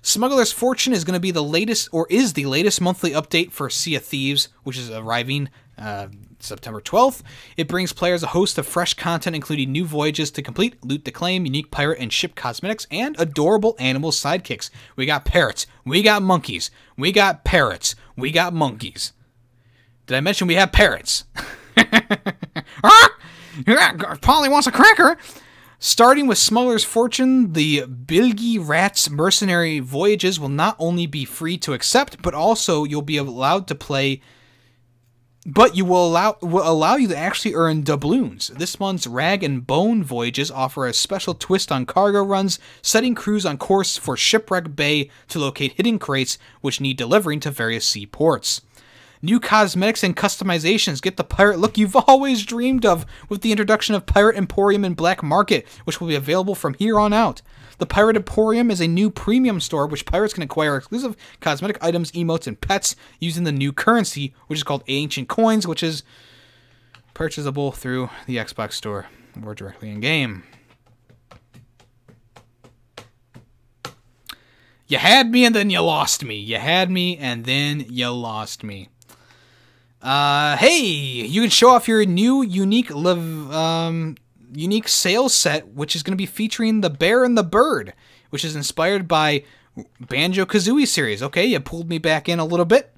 Smuggler's Fortune is going to be the latest monthly update for Sea of Thieves, which is arriving September 12th. It brings players a host of fresh content, including new voyages to complete, loot to claim, unique pirate and ship cosmetics, and adorable animal sidekicks. We got parrots, we got monkeys, we got parrots, we got monkeys. Did I mention we have parrots? Polly wants a cracker. Starting with Smuggler's Fortune, the Bilgi Rats mercenary voyages will not only be free to accept, but also you'll be allowed to play. But will allow you to actually earn doubloons. This month's Rag and Bone voyages offer a special twist on cargo runs, setting crews on course for Shipwreck Bay to locate hidden crates which need delivering to various seaports. New cosmetics and customizations get the pirate look you've always dreamed of with the introduction of Pirate Emporium and Black Market, which will be available from here on out. The Pirate Emporium is a new premium store which pirates can acquire exclusive cosmetic items, emotes, and pets using the new currency, which is called Ancient Coins, which is purchasable through the Xbox Store or directly in-game. You had me and then you lost me. You had me and then you lost me. Hey, you can show off your new unique sales set, which is going to be featuring the Bear and the Bird, which is inspired by Banjo-Kazooie series. Okay, you pulled me back in a little bit.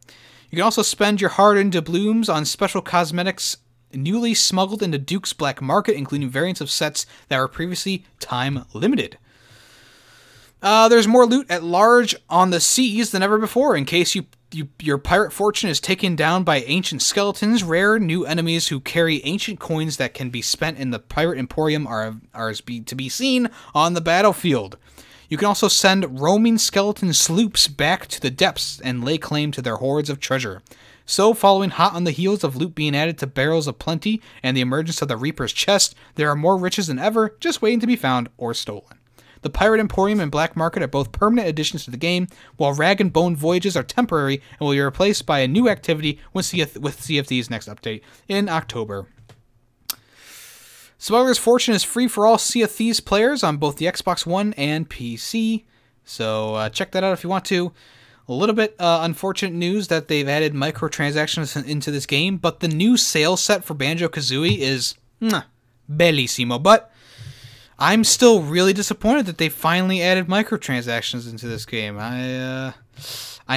You can also spend your hard-earned doubloons on special cosmetics newly smuggled into Duke's Black Market, including variants of sets that were previously time-limited. There's more loot at large on the seas than ever before, in case your pirate fortune is taken down by ancient skeletons. Rare new enemies who carry ancient coins that can be spent in the Pirate Emporium are to be seen on the battlefield. You can also send roaming skeleton sloops back to the depths and lay claim to their hoards of treasure. So, following hot on the heels of loot being added to Barrels of Plenty and the emergence of the Reaper's Chest, there are more riches than ever just waiting to be found or stolen. The Pirate Emporium and Black Market are both permanent additions to the game, while Rag and Bone voyages are temporary and will be replaced by a new activity with Sea of Thieves' next update in October. Smuggler's Fortune is free for all Sea of Thieves players on both the Xbox One and PC, so check that out if you want to. A little bit unfortunate news that they've added microtransactions into this game, but the new sales set for Banjo-Kazooie is bellissimo, but I'm still really disappointed that they finally added microtransactions into this game. I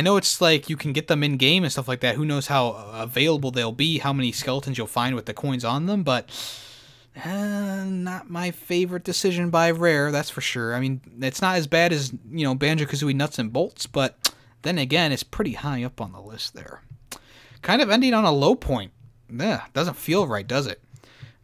know it's like you can get them in-game and stuff like that. Who knows how available they'll be, how many skeletons you'll find with the coins on them, but not my favorite decision by Rare, that's for sure. I mean, it's not as bad as, Banjo-Kazooie Nuts and Bolts, but then again, it's pretty high up on the list there. Kind of ending on a low point. Doesn't feel right, does it?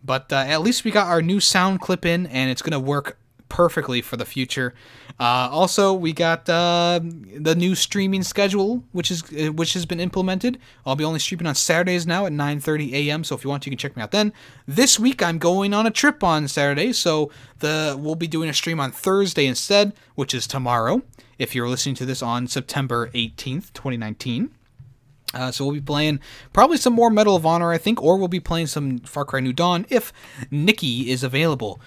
But at least we got our new sound clip in, and it's going to work perfectly for the future. Also, we got the new streaming schedule, which has been implemented. I'll be only streaming on Saturdays now at 9:30 a.m., so if you want to, you can check me out then. This week, I'm going on a trip on Saturday, so we'll be doing a stream on Thursday instead, which is tomorrow, if you're listening to this on September 18th, 2019. So we'll be playing probably some more Medal of Honor, I think, or we'll be playing some Far Cry New Dawn if Nikki is available.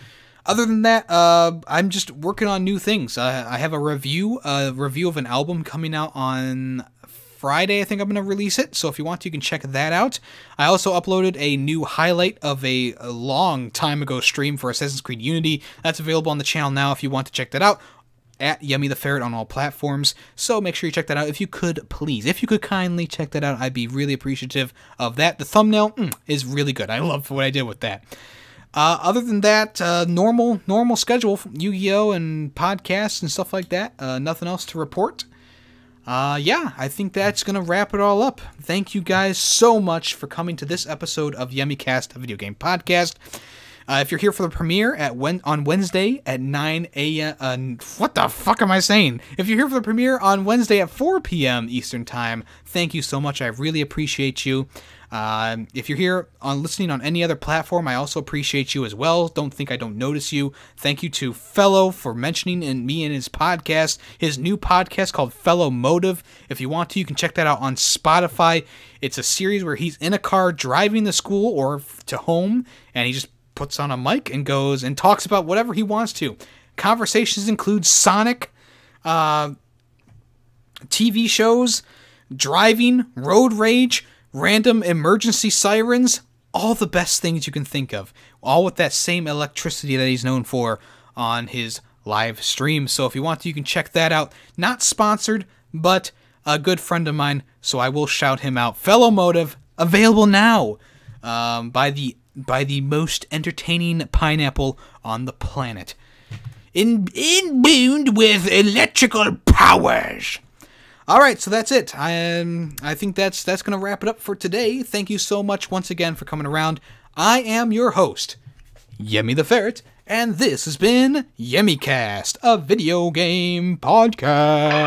Other than that, I'm just working on new things. I have a review of an album coming out on Friday. I think I'm going to release it, so if you want to, you can check that out. I also uploaded a new highlight of a long time ago stream for Assassin's Creed Unity. That's available on the channel now if you want to check that out. At YemmytheFerret on all platforms, so make sure you check that out if you could, please. If you could kindly check that out, I'd be really appreciative of that. The thumbnail is really good. I love what I did with that. Other than that, normal schedule, Yu-Gi-Oh! And podcasts and stuff like that. Nothing else to report. Yeah, I think that's going to wrap it all up. Thank you guys so much for coming to this episode of YemmyCast, a video game podcast. If you're here for the premiere on Wednesday at 9 a.m. What the fuck am I saying? If you're here for the premiere on Wednesday at 4 p.m. Eastern Time, thank you so much. I really appreciate you. If you're here listening on any other platform, I also appreciate you as well. Don't think I don't notice you. Thank you to Fellow for mentioning me in his podcast, his new podcast called Fellow Motive. If you want to, you can check that out on Spotify. It's a series where he's in a car driving to school or to home, and he just puts on a mic and goes and talks about whatever he wants to. Conversations include Sonic, TV shows, driving, road rage, random emergency sirens, all the best things you can think of. All with that same electricity that he's known for on his live stream. So if you want to, you can check that out. Not sponsored, but a good friend of mine, so I will shout him out. Fellow Motive, available now. by the most entertaining pineapple on the planet, imbued with electrical powers. All right, so that's it. I think that's going to wrap it up for today. Thank you so much once again for coming around. I am your host, YemmytheFerret, and this has been YemmyCast, a video game podcast.